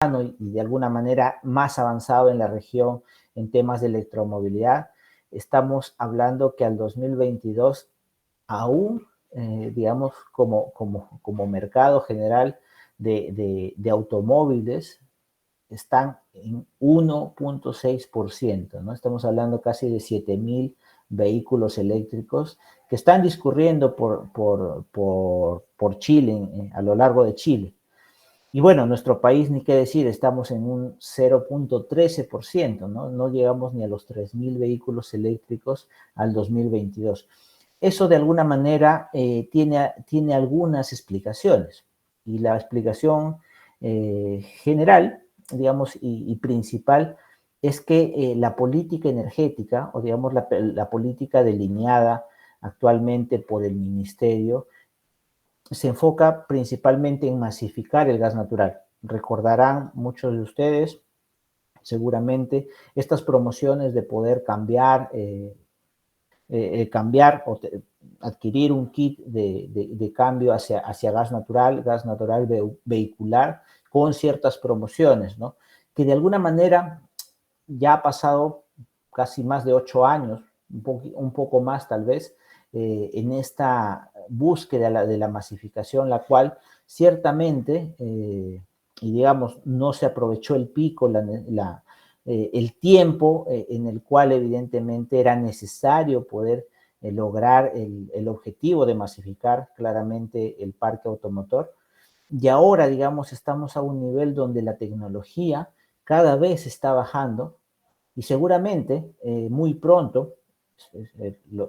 y de alguna manera más avanzado en la región en temas de electromovilidad. Estamos hablando que al 2022 aún, digamos, como mercado general de automóviles, están en 1.6%, ¿no? Estamos hablando casi de 7.000 vehículos eléctricos que están discurriendo por Chile, a lo largo de Chile. Y bueno, nuestro país, ni qué decir, estamos en un 0.13%, ¿no? No llegamos ni a los 3.000 vehículos eléctricos al 2022. Eso de alguna manera tiene algunas explicaciones. Y la explicación general, digamos, y principal, es que la política energética, o digamos la política delineada actualmente por el ministerio, se enfoca principalmente en masificar el gas natural. Recordarán muchos de ustedes, seguramente, estas promociones de poder cambiar o adquirir un kit de cambio hacia gas natural vehicular, con ciertas promociones, ¿no? Que de alguna manera ya ha pasado casi más de 8 años, un poco más tal vez, en esta búsqueda de la masificación, la cual ciertamente, y digamos, no se aprovechó el pico, el tiempo en el cual evidentemente era necesario poder lograr el objetivo de masificar claramente el parque automotor. Y ahora, digamos, estamos a un nivel donde la tecnología cada vez está bajando y seguramente muy pronto,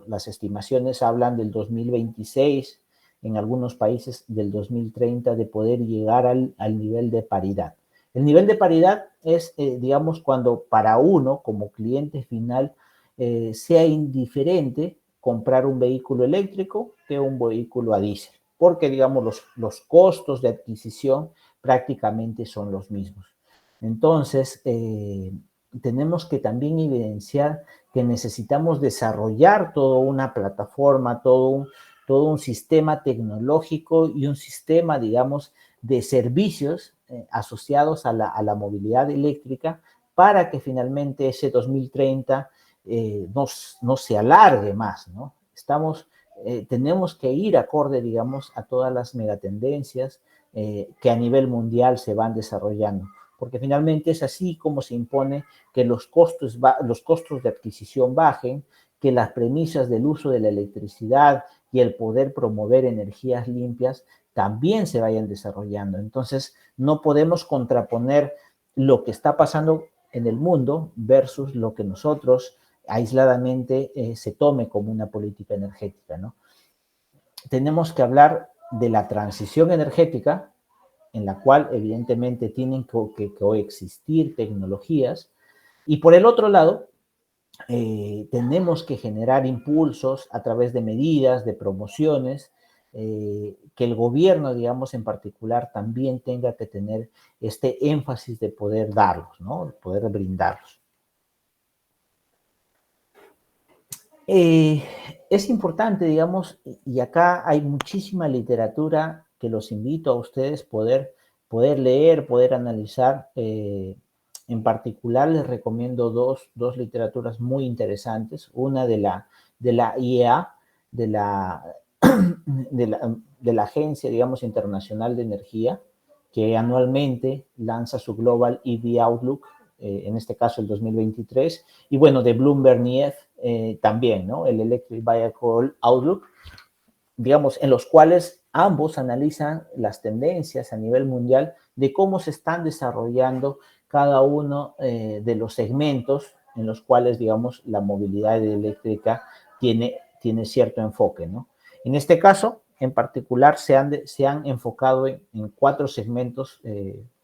las estimaciones hablan del 2026, en algunos países del 2030, de poder llegar al nivel de paridad. El nivel de paridad es, digamos, cuando para uno como cliente final sea indiferente comprar un vehículo eléctrico que un vehículo a diésel, porque, digamos, los costos de adquisición prácticamente son los mismos. Entonces, tenemos que también evidenciar que necesitamos desarrollar toda una plataforma, todo un sistema tecnológico y un sistema, digamos, de servicios asociados a la movilidad eléctrica para que finalmente ese 2030 no se alargue más, ¿no? Tenemos que ir acorde, digamos, a todas las megatendencias que a nivel mundial se van desarrollando, porque finalmente es así como se impone que los costos de adquisición bajen, que las premisas del uso de la electricidad y el poder promover energías limpias también se vayan desarrollando. Entonces, no podemos contraponer lo que está pasando en el mundo versus lo que nosotros aisladamente se tome como una política energética, ¿no? Tenemos que hablar de la transición energética, en la cual evidentemente tienen que coexistir tecnologías, y por el otro lado, tenemos que generar impulsos a través de medidas, de promociones, que el gobierno, digamos, en particular, también tenga que tener este énfasis de poder darlos, ¿no? De poder brindarlos. Es importante, digamos, y acá hay muchísima literatura que los invito a ustedes poder leer, poder analizar. En particular les recomiendo dos literaturas muy interesantes. Una de la IEA, de la, de la Agencia, digamos, Internacional de Energía, que anualmente lanza su Global EV Outlook, en este caso el 2023, y bueno, de Bloomberg NIEF también, ¿no? El Electric Vehicle Outlook, digamos, en los cuales ambos analizan las tendencias a nivel mundial de cómo se están desarrollando cada uno de los segmentos en los cuales, digamos, la movilidad eléctrica tiene cierto enfoque, ¿no? En este caso, en particular, se han enfocado en 4 segmentos: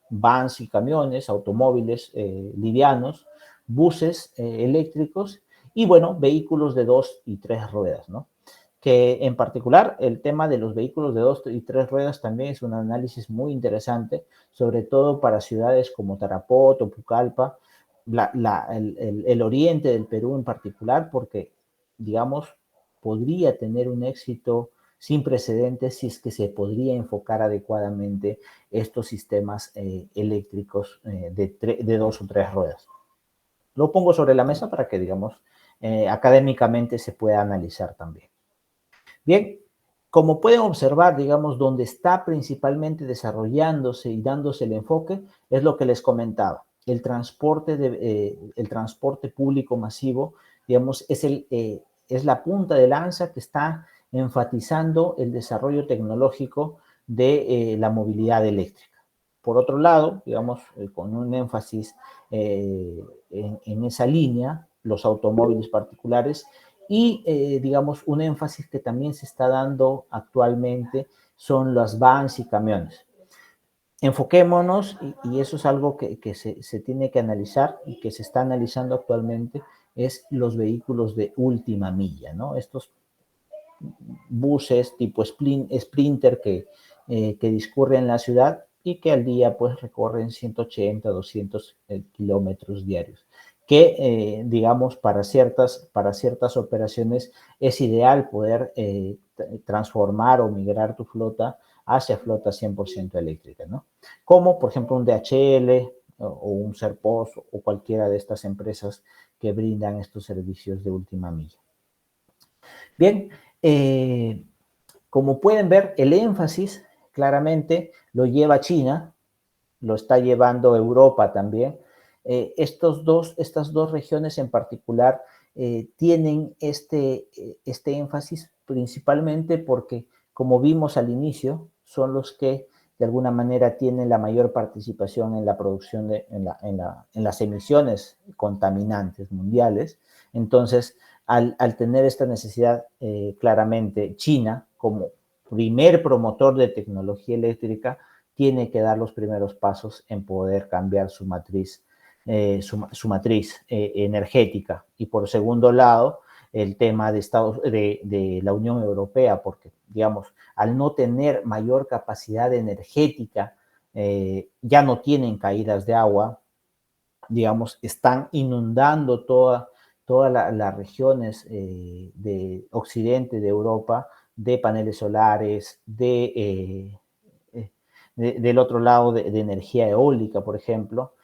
vans y camiones, automóviles livianos, buses eléctricos y, bueno, vehículos de 2 y 3 ruedas, ¿no? Que en particular el tema de los vehículos de 2 y 3 ruedas también es un análisis muy interesante, sobre todo para ciudades como Tarapoto o Pucallpa, el oriente del Perú en particular, porque, digamos, podría tener un éxito sin precedentes si es que se podría enfocar adecuadamente estos sistemas eléctricos de 2 o 3 ruedas. Lo pongo sobre la mesa para que, digamos, académicamente se pueda analizar también. Bien, como pueden observar, digamos, donde está principalmente desarrollándose y dándose el enfoque es lo que les comentaba. El transporte público masivo, digamos, es la punta de lanza que está enfatizando el desarrollo tecnológico de la movilidad eléctrica. Por otro lado, digamos, con un énfasis en esa línea, los automóviles particulares y, digamos, un énfasis que también se está dando actualmente son las vans y camiones. Enfoquémonos, y eso es algo que se tiene que analizar y que se está analizando actualmente, es los vehículos de última milla, ¿no? Estos buses tipo Sprinter que discurren en la ciudad y que al día pues recorren 180, 200 kilómetros diarios, que digamos para ciertas operaciones es ideal poder transformar o migrar tu flota hacia flota 100% eléctrica, ¿no? Como por ejemplo un DHL o un Serpos o cualquiera de estas empresas que brindan estos servicios de última milla. Bien, como pueden ver, el énfasis claramente lo lleva China, lo está llevando Europa también. Estas dos regiones en particular tienen este énfasis principalmente porque, como vimos al inicio, son los que de alguna manera tienen la mayor participación en la producción, en las emisiones contaminantes mundiales. Entonces, al tener esta necesidad, claramente China, como primer promotor de tecnología eléctrica, tiene que dar los primeros pasos en poder cambiar su matriz, energética. Y por segundo lado, el tema de la Unión Europea, porque, digamos, al no tener mayor capacidad energética, ya no tienen caídas de agua, digamos, están inundando todas las regiones de occidente de Europa de paneles solares, del otro lado de energía eólica, por ejemplo.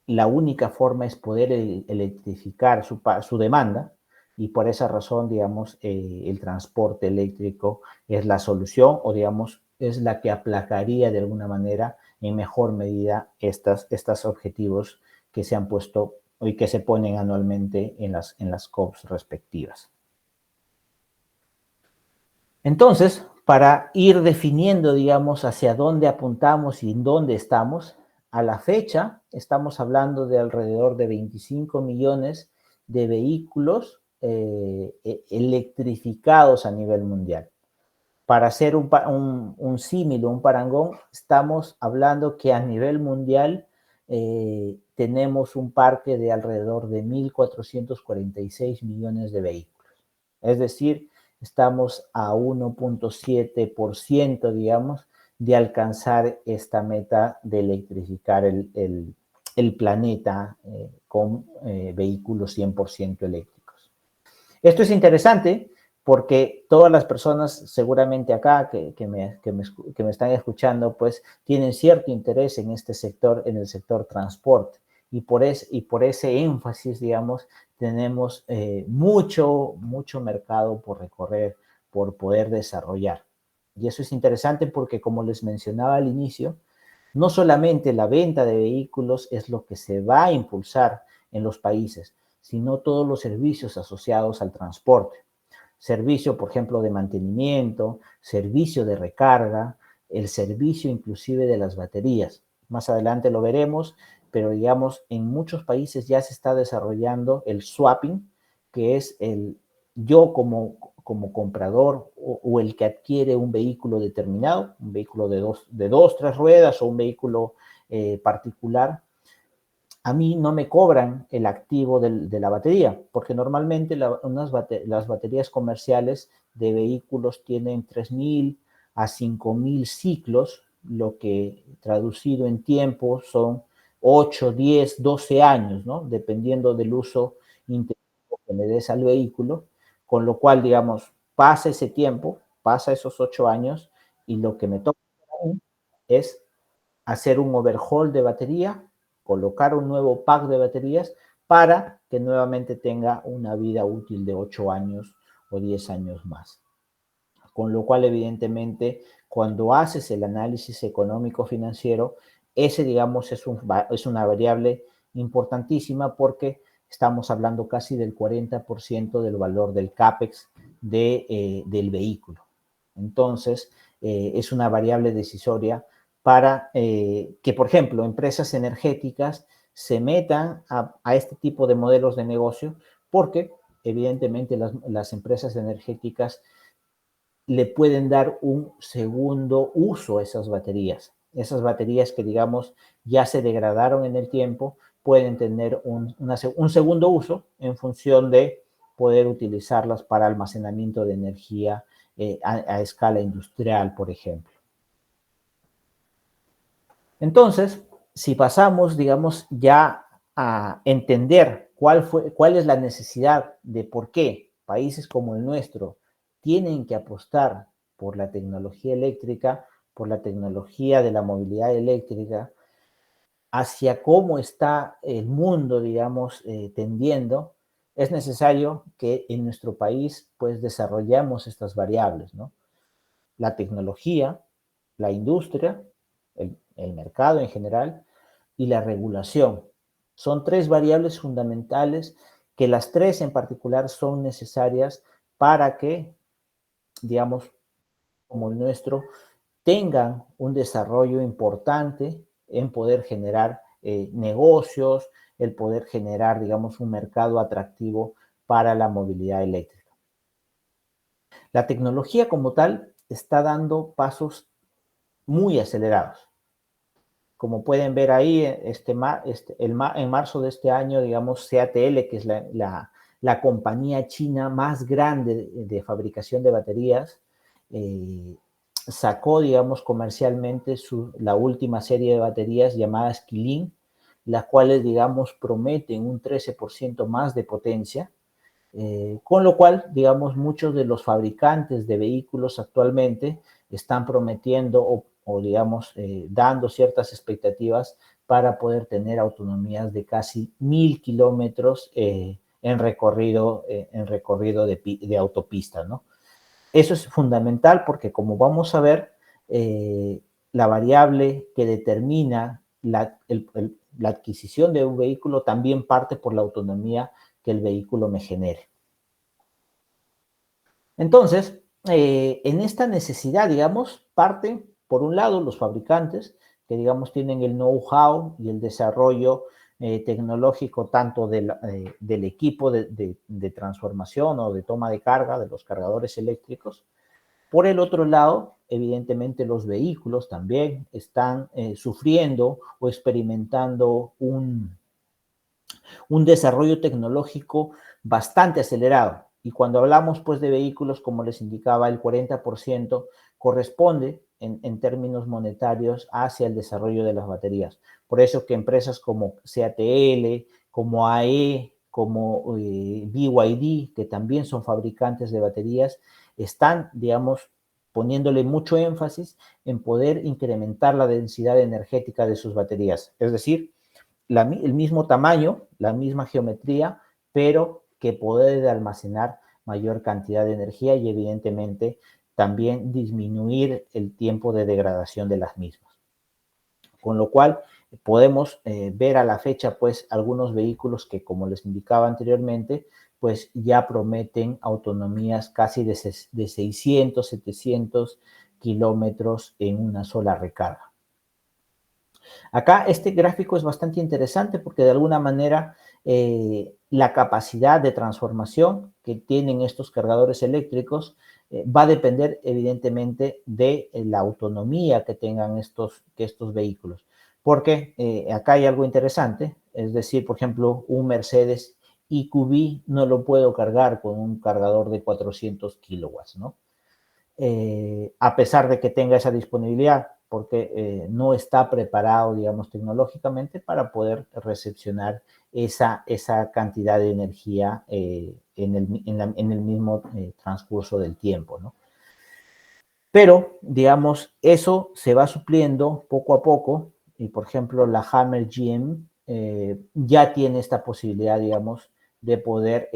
La única forma es poder electrificar su demanda y por esa razón, digamos, el transporte eléctrico es la solución o, digamos, es la que aplacaría de alguna manera en mejor medida estos objetivos que se han puesto y que se ponen anualmente en las COPs respectivas. Entonces, para ir definiendo, digamos, hacia dónde apuntamos y en dónde estamos, a la fecha estamos hablando de alrededor de 25 millones de vehículos electrificados a nivel mundial. Para hacer un símil o un parangón, estamos hablando que a nivel mundial tenemos un parque de alrededor de 1.446 millones de vehículos. Es decir, estamos a 1.7%, digamos, de alcanzar esta meta de electrificar el planeta con vehículos 100% eléctricos. Esto es interesante porque todas las personas seguramente acá que me están escuchando, pues tienen cierto interés en este sector, en el sector transporte. Y por ese énfasis, digamos, tenemos mucho mercado por recorrer, por poder desarrollar. Y eso es interesante porque, como les mencionaba al inicio, no solamente la venta de vehículos es lo que se va a impulsar en los países, sino todos los servicios asociados al transporte. Servicio, por ejemplo, de mantenimiento, servicio de recarga, el servicio inclusive de las baterías. Más adelante lo veremos, pero digamos, en muchos países ya se está desarrollando el swapping, que es yo como comprador o el que adquiere un vehículo determinado, un vehículo de dos, 3 ruedas o un vehículo particular, a mí no me cobran el activo de la batería, porque normalmente las baterías comerciales de vehículos tienen 3.000 a 5.000 ciclos, lo que traducido en tiempo son 8, 10, 12 años, ¿no? Dependiendo del uso intensivo que le des al vehículo, con lo cual, digamos, pasa ese tiempo, pasa esos 8 años, y lo que me toca es hacer un overhaul de batería, colocar un nuevo pack de baterías para que nuevamente tenga una vida útil de 8 años o 10 años más. Con lo cual, evidentemente, cuando haces el análisis económico financiero, ese, digamos, es una variable importantísima porque estamos hablando casi del 40% del valor del CAPEX del vehículo. Entonces, es una variable decisoria para que, por ejemplo, empresas energéticas se metan a este tipo de modelos de negocio porque, evidentemente, las empresas energéticas le pueden dar un segundo uso a esas baterías. Esas baterías que, digamos, ya se degradaron en el tiempo, pueden tener un segundo uso en función de poder utilizarlas para almacenamiento de energía a escala industrial, por ejemplo. Entonces, si pasamos, digamos, ya a entender cuál es la necesidad de por qué países como el nuestro tienen que apostar por la tecnología eléctrica, por la tecnología de la movilidad eléctrica, hacia cómo está el mundo, digamos, tendiendo, es necesario que en nuestro país, pues, desarrollemos estas variables, ¿no? La tecnología, la industria, el mercado en general y la regulación. Son tres variables fundamentales que las tres en particular son necesarias para que, digamos, como el nuestro, tengan un desarrollo importante en poder generar negocios, el poder generar, digamos, un mercado atractivo para la movilidad eléctrica. La tecnología como tal está dando pasos muy acelerados. Como pueden ver ahí, en marzo de este año, digamos, CATL, que es la compañía china más grande de fabricación de baterías, sacó, digamos, comercialmente la última serie de baterías llamadas Qilin, las cuales, digamos, prometen un 13% más de potencia, con lo cual, digamos, muchos de los fabricantes de vehículos actualmente están prometiendo digamos, dando ciertas expectativas para poder tener autonomías de casi 1000 kilómetros en recorrido de autopista, ¿no? Eso es fundamental porque, como vamos a ver, la variable que determina la adquisición de un vehículo también parte por la autonomía que el vehículo me genere. Entonces, en esta necesidad, digamos, parten, por un lado, los fabricantes, que, digamos, tienen el know-how y el desarrollo tecnológico tanto del equipo de transformación o de toma de carga de los cargadores eléctricos. Por el otro lado, evidentemente, los vehículos también están sufriendo o experimentando un desarrollo tecnológico bastante acelerado. Y cuando hablamos, pues, de vehículos, como les indicaba, el 40% corresponde en términos monetarios hacia el desarrollo de las baterías. Por eso que empresas como CATL, como AE, como BYD, que también son fabricantes de baterías, están, digamos, poniéndole mucho énfasis en poder incrementar la densidad energética de sus baterías. Es decir, el mismo tamaño, la misma geometría, pero que puede almacenar mayor cantidad de energía y, evidentemente, también disminuir el tiempo de degradación de las mismas. Con lo cual, podemos ver a la fecha, pues, algunos vehículos que, como les indicaba anteriormente, pues ya prometen autonomías casi de 600, 700 kilómetros en una sola recarga. Acá este gráfico es bastante interesante porque, de alguna manera, la capacidad de transformación que tienen estos cargadores eléctricos va a depender, evidentemente, de la autonomía que tengan estos vehículos. Porque acá hay algo interesante, es decir, por ejemplo, un Mercedes EQB no lo puedo cargar con un cargador de 400 kilowatts, ¿no? A pesar de que tenga esa disponibilidad. porque no está preparado, digamos, tecnológicamente para poder recepcionar esa cantidad de energía en el mismo transcurso del tiempo, ¿no? Pero, digamos, eso se va supliendo poco a poco y, por ejemplo, la Hammer GM ya tiene esta posibilidad, digamos, de poder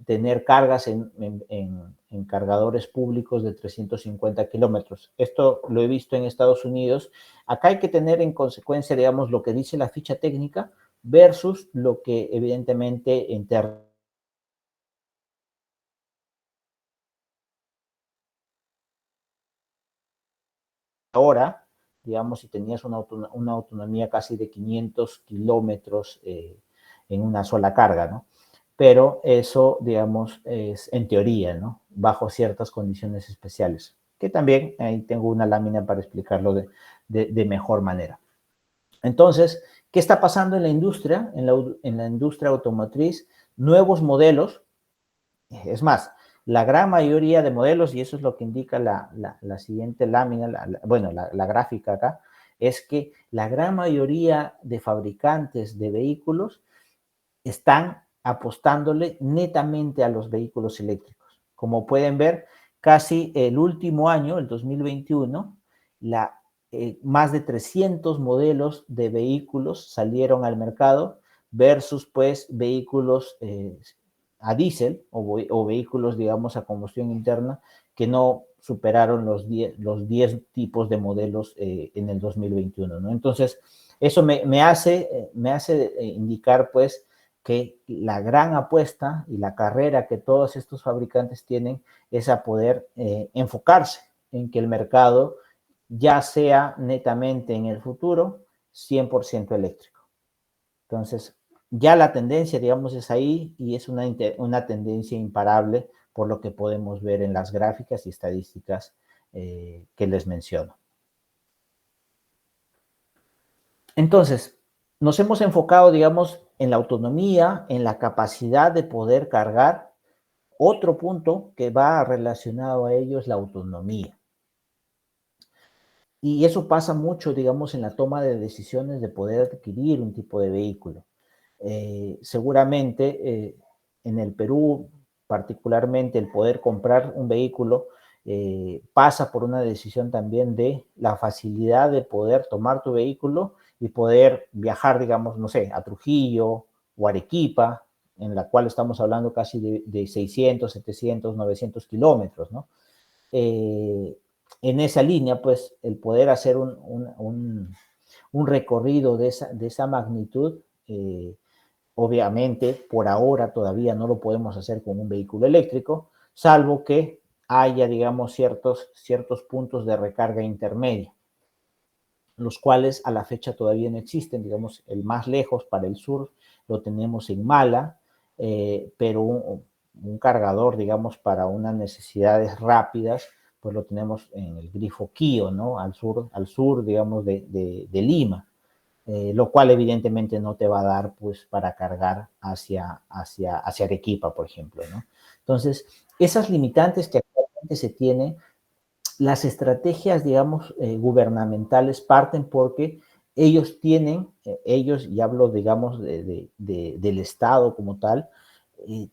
tener cargas en cargadores públicos de 350 kilómetros. Esto lo he visto en Estados Unidos. Acá hay que tener en consecuencia, digamos, lo que dice la ficha técnica versus lo que evidentemente en ahora, digamos, si tenías una autonomía casi de 500 kilómetros en una sola carga, ¿no? Pero eso, digamos, es en teoría, ¿no? Bajo ciertas condiciones especiales, que también ahí tengo una lámina para explicarlo de mejor manera. Entonces, ¿qué está pasando en la industria? En la industria automotriz, nuevos modelos, es más, la gran mayoría de modelos, y eso es lo que indica la siguiente lámina, bueno, la gráfica acá, es que la gran mayoría de fabricantes de vehículos están apostándole netamente a los vehículos eléctricos. Como pueden ver, casi el último año, el 2021, más de 300 modelos de vehículos salieron al mercado versus pues vehículos a diésel o vehículos, digamos, a combustión interna que no superaron los 10 tipos de modelos en el 2021, ¿no? Entonces, eso me hace indicar, pues, que la gran apuesta y la carrera que todos estos fabricantes tienen es a poder enfocarse en que el mercado ya sea netamente en el futuro 100% eléctrico. Entonces, ya la tendencia, digamos, es ahí y es una tendencia imparable por lo que podemos ver en las gráficas y estadísticas que les menciono. Entonces, nos hemos enfocado, digamos, en la autonomía, en la capacidad de poder cargar. Otro punto que va relacionado a ello es la autonomía. Y eso pasa mucho, digamos, en la toma de decisiones de poder adquirir un tipo de vehículo. Seguramente en el Perú, particularmente, el poder comprar un vehículo pasa por una decisión también de la facilidad de poder tomar tu vehículo y poder viajar, digamos, no sé, a Trujillo o Arequipa, en la cual estamos hablando casi de 600, 700, 900 kilómetros, ¿no? En esa línea, pues, el poder hacer un recorrido de esa magnitud, obviamente, por ahora todavía no lo podemos hacer con un vehículo eléctrico, salvo que haya, digamos, ciertos puntos de recarga intermedia, los cuales a la fecha todavía no existen. Digamos, el más lejos para el sur lo tenemos en Mala, pero un cargador, digamos, para unas necesidades rápidas, pues lo tenemos en el Grifo Quío, ¿no? Al sur, digamos, de Lima. Lo cual evidentemente no te va a dar pues para cargar hacia Arequipa, por ejemplo, ¿no? Entonces, esas limitantes que actualmente se tienen, las estrategias, digamos, gubernamentales parten porque ellos tienen, ellos, y hablo, digamos, del Estado como tal,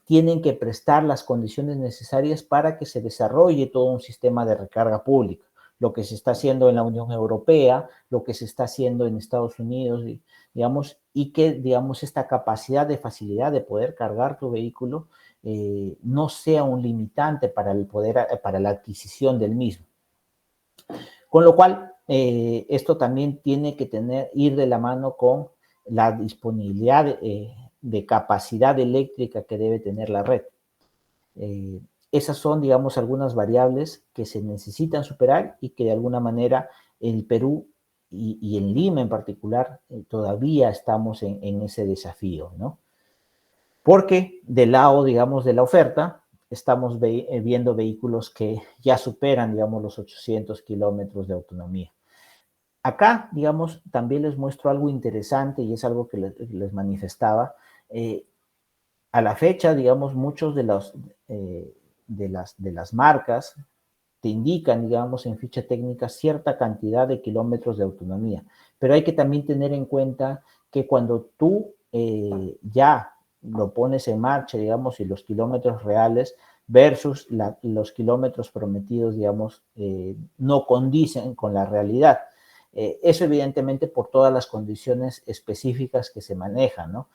tienen que prestar las condiciones necesarias para que se desarrolle todo un sistema de recarga pública. Lo que se está haciendo en la Unión Europea, lo que se está haciendo en Estados Unidos, digamos, y que, digamos, esta capacidad de facilidad de poder cargar tu vehículo no sea un limitante para para la adquisición del mismo. Con lo cual, esto también tiene que ir de la mano con la disponibilidad de capacidad eléctrica que debe tener la red. Esas son, digamos, algunas variables que se necesitan superar y que de alguna manera el Perú y en Lima en particular todavía estamos en ese desafío, ¿no? Porque del lado, digamos, de la oferta, estamos viendo vehículos que ya superan, digamos, los 800 kilómetros de autonomía. Acá, digamos, también les muestro algo interesante y es algo que les manifestaba. A la fecha, digamos, muchos de las marcas te indican, digamos, en ficha técnica cierta cantidad de kilómetros de autonomía. Pero hay que también tener en cuenta que cuando tú ya lo pones en marcha, digamos, y los kilómetros reales versus los kilómetros prometidos, digamos, no condicen con la realidad. Eso evidentemente por todas las condiciones específicas que se manejan, ¿no?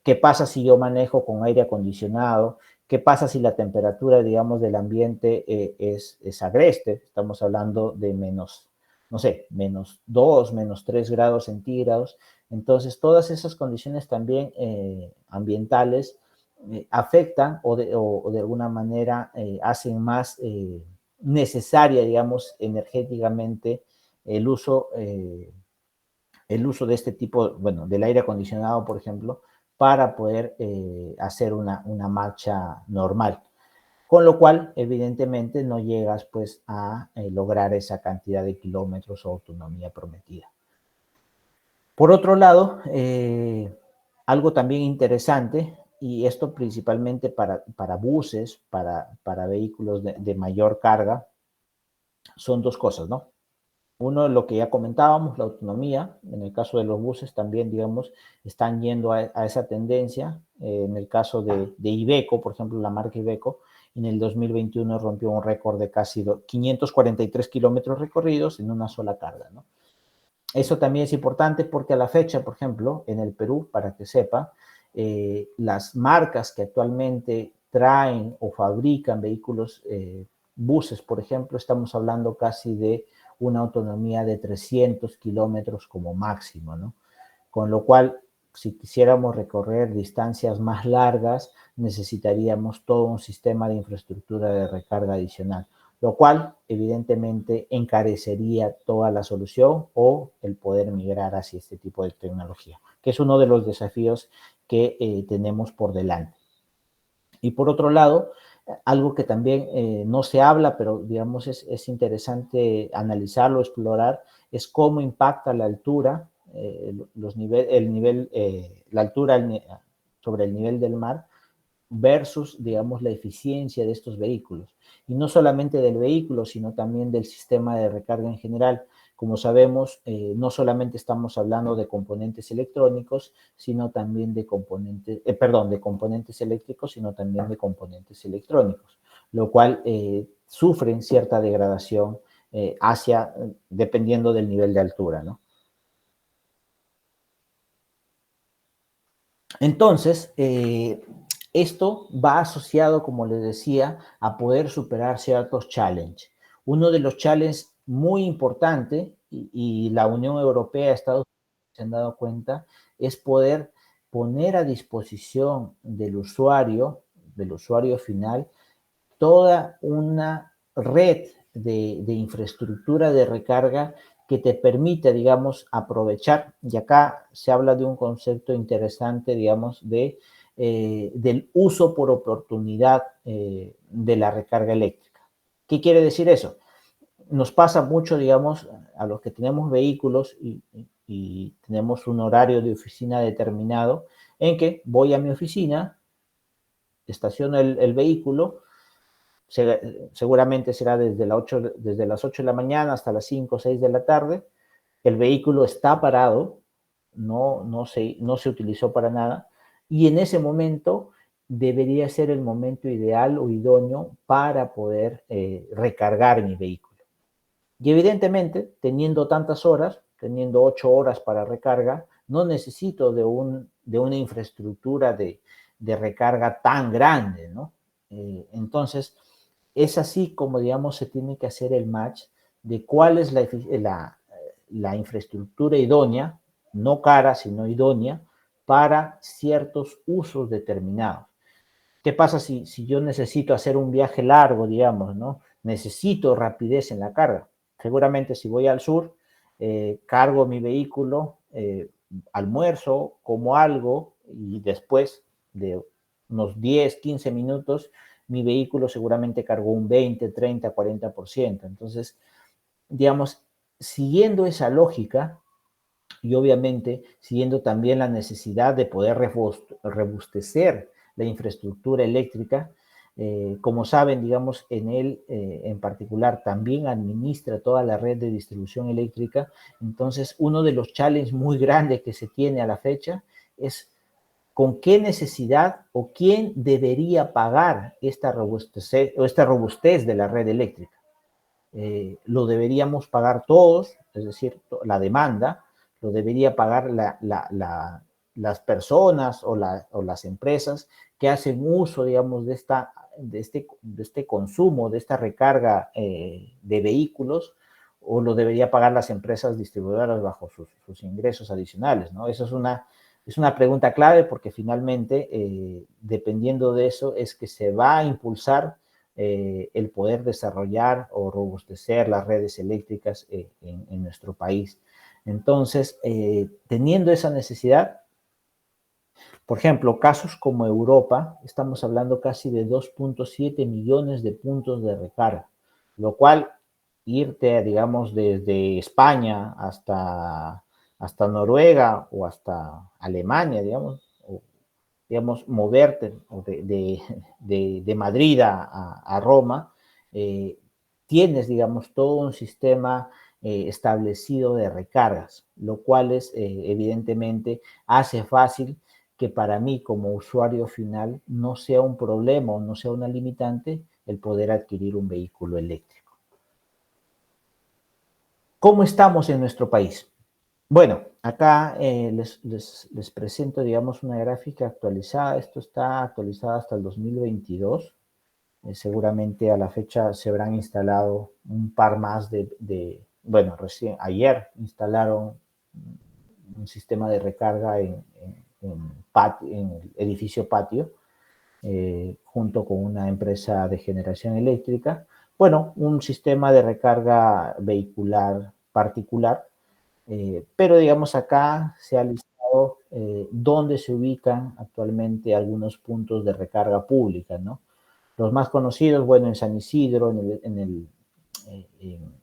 ¿Qué pasa si yo manejo con aire acondicionado? ¿Qué pasa si la temperatura, digamos, del ambiente es agreste? Estamos hablando de menos, no sé, -2, -3 grados centígrados. Entonces, todas esas condiciones también ambientales afectan o de alguna manera hacen más necesaria, digamos, energéticamente el uso, el uso de este tipo, bueno, del aire acondicionado, por ejemplo, para poder hacer una marcha normal. Con lo cual, evidentemente, no llegas pues a lograr esa cantidad de kilómetros o autonomía prometida. Por otro lado, algo también interesante, y esto principalmente para buses, para vehículos de mayor carga, son dos cosas, ¿no? Uno, lo que ya comentábamos, la autonomía. En el caso de los buses también, digamos, están yendo a esa tendencia. En el caso de Iveco, por ejemplo, la marca Iveco, en el 2021 rompió un récord de casi 543 kilómetros recorridos en una sola carga, ¿no? Eso también es importante porque a la fecha, por ejemplo, en el Perú, para que sepa, las marcas que actualmente traen o fabrican vehículos, buses, por ejemplo, estamos hablando casi de una autonomía de 300 kilómetros como máximo, ¿no? Con lo cual, si quisiéramos recorrer distancias más largas, necesitaríamos todo un sistema de infraestructura de recarga adicional, lo cual evidentemente encarecería toda la solución o el poder migrar hacia este tipo de tecnología, que es uno de los desafíos que tenemos por delante. Y por otro lado, algo que también no se habla, pero digamos es interesante analizarlo, explorar, es cómo impacta la altura, la altura sobre el nivel del mar versus, digamos, la eficiencia de estos vehículos. Y no solamente del vehículo, sino también del sistema de recarga en general. Como sabemos, no solamente estamos hablando de componentes electrónicos, sino también de componentes, de componentes eléctricos, sino también de componentes electrónicos, lo cual sufren cierta degradación dependiendo del nivel de altura, ¿no? Entonces, esto va asociado, como les decía, a poder superar ciertos challenges. Uno de los challenges muy importantes, y la Unión Europea, Estados Unidos se han dado cuenta, es poder poner a disposición del usuario final, toda una red de infraestructura de recarga que te permite, digamos, aprovechar, y acá se habla de un concepto interesante, digamos, del uso por oportunidad de la recarga eléctrica. ¿Qué quiere decir eso? Nos pasa mucho, digamos, a los que tenemos vehículos y tenemos un horario de oficina determinado, en que voy a mi oficina, estaciono el vehículo, seguramente será desde las 8 de la mañana hasta las 5 o 6 de la tarde. El vehículo está parado, no se utilizó para nada, y en ese momento debería ser el momento ideal o idóneo para poder recargar mi vehículo. Y evidentemente, teniendo tantas horas, teniendo 8 horas para recarga, no necesito de una infraestructura de recarga tan grande, ¿no? Entonces, es así como, digamos, se tiene que hacer el match de cuál es la infraestructura idónea, no cara, sino idónea, para ciertos usos determinados. ¿Qué pasa si yo necesito hacer un viaje largo, digamos, ¿no? Necesito rapidez en la carga. Seguramente si voy al sur, cargo mi vehículo, almuerzo, como algo y después de unos 10, 15 minutos, mi vehículo seguramente cargó un 20, 30, 40%. Entonces, digamos, siguiendo esa lógica y obviamente siguiendo también la necesidad de poder rebustecer la infraestructura eléctrica, Como saben, digamos, en él en particular también administra toda la red de distribución eléctrica. Entonces, uno de los challenges muy grandes que se tiene a la fecha es con qué necesidad o quién debería pagar esta robustez de la red eléctrica. Lo deberíamos pagar todos, es decir, la demanda, lo debería pagar las personas o las empresas que hacen uso, digamos, de este consumo, de esta recarga de vehículos, o lo debería pagar las empresas distribuidoras bajo sus ingresos adicionales, ¿no? Eso es una pregunta clave porque finalmente, dependiendo de eso, es que se va a impulsar el poder desarrollar o robustecer las redes eléctricas en nuestro país. Entonces, teniendo esa necesidad, por ejemplo, casos como Europa, estamos hablando casi de 2.7 millones de puntos de recarga, lo cual irte, digamos, desde España hasta Noruega o hasta Alemania, digamos, moverte de Madrid a Roma, eh, tienes, digamos, todo un sistema establecido de recargas, lo cual es, evidentemente, hace fácil que para mí como usuario final no sea un problema o no sea una limitante el poder adquirir un vehículo eléctrico. ¿Cómo estamos en nuestro país? Bueno, acá les presento, digamos, una gráfica actualizada. Esto está actualizado hasta el 2022. Seguramente a la fecha se habrán instalado un par más bueno, recién ayer instalaron un sistema de recarga en el edificio Patio, junto con una empresa de generación eléctrica. Bueno, un sistema de recarga vehicular particular, pero digamos acá se ha listado dónde se ubican actualmente algunos puntos de recarga pública, ¿no? Los más conocidos, bueno, en San Isidro, en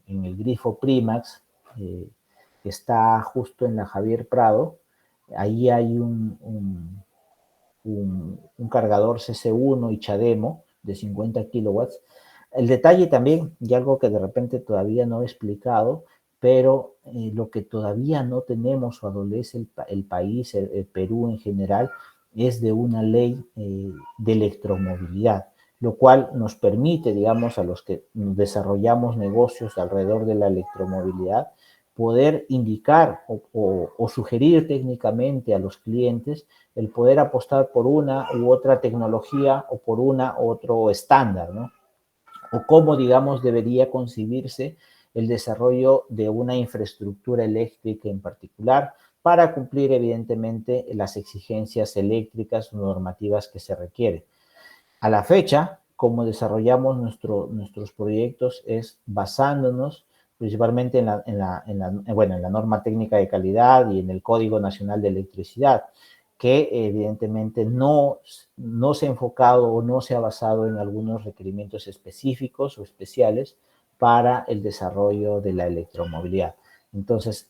el Grifo Primax, que está justo en la Javier Prado. Ahí hay un cargador CC1 y Chademo de 50 kilowatts. El detalle también, y algo que de repente todavía no he explicado, pero lo que todavía no tenemos o adolece el país, el Perú en general, es de una ley de electromovilidad, lo cual nos permite, digamos, a los que desarrollamos negocios alrededor de la electromovilidad, poder indicar o sugerir técnicamente a los clientes el poder apostar por una u otra tecnología o por una u otro estándar, ¿no? O cómo, digamos, debería concebirse el desarrollo de una infraestructura eléctrica en particular para cumplir, evidentemente, las exigencias eléctricas normativas que se requieren. A la fecha, como desarrollamos nuestros proyectos es basándonos principalmente en la norma técnica de calidad y en el Código Nacional de Electricidad, que evidentemente no se ha enfocado o no se ha basado en algunos requerimientos específicos o especiales para el desarrollo de la electromovilidad. Entonces,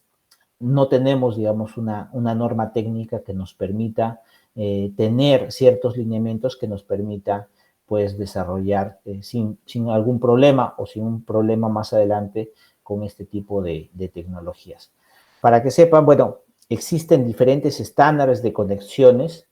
no tenemos, digamos, una norma técnica que nos permita tener ciertos lineamientos que nos permita, pues, desarrollar sin algún problema o sin un problema más adelante con este tipo de tecnologías. Para que sepan, bueno, existen diferentes estándares de conexiones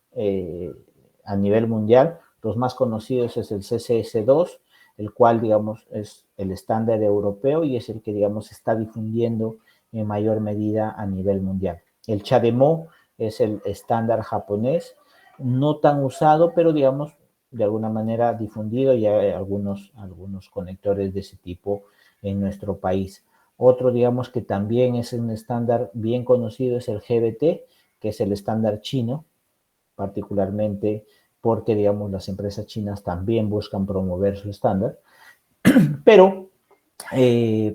a nivel mundial. Los más conocidos es el CCS2, el cual, digamos, es el estándar europeo y es el que, digamos, está difundiendo en mayor medida a nivel mundial. El CHAdeMO es el estándar japonés, no tan usado, pero digamos, de alguna manera difundido, y hay algunos conectores de ese tipo en nuestro país. Otro, digamos, que también es un estándar bien conocido es el GBT, que es el estándar chino, particularmente porque, digamos, las empresas chinas también buscan promover su estándar. Pero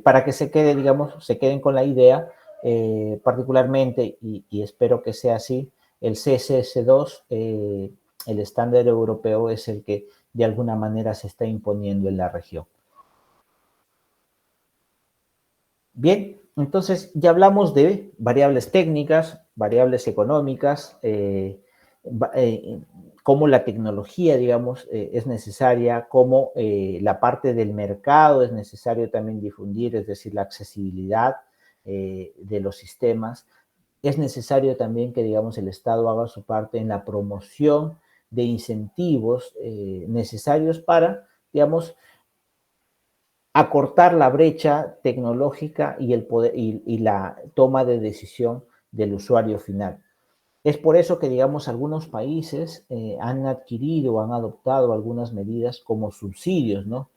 para que se queden con la idea, particularmente, y espero que sea así, el CSS2, el estándar europeo, es el que de alguna manera se está imponiendo en la región. Bien, entonces ya hablamos de variables técnicas, variables económicas, cómo la tecnología, digamos, es necesaria, cómo la parte del mercado es necesario también difundir, es decir, la accesibilidad de los sistemas. Es necesario también que, digamos, el Estado haga su parte en la promoción de incentivos necesarios para, digamos, acortar la brecha tecnológica y, el poder, y la toma de decisión del usuario final. Es por eso que, digamos, algunos países han adquirido o han adoptado algunas medidas como subsidios, ¿no?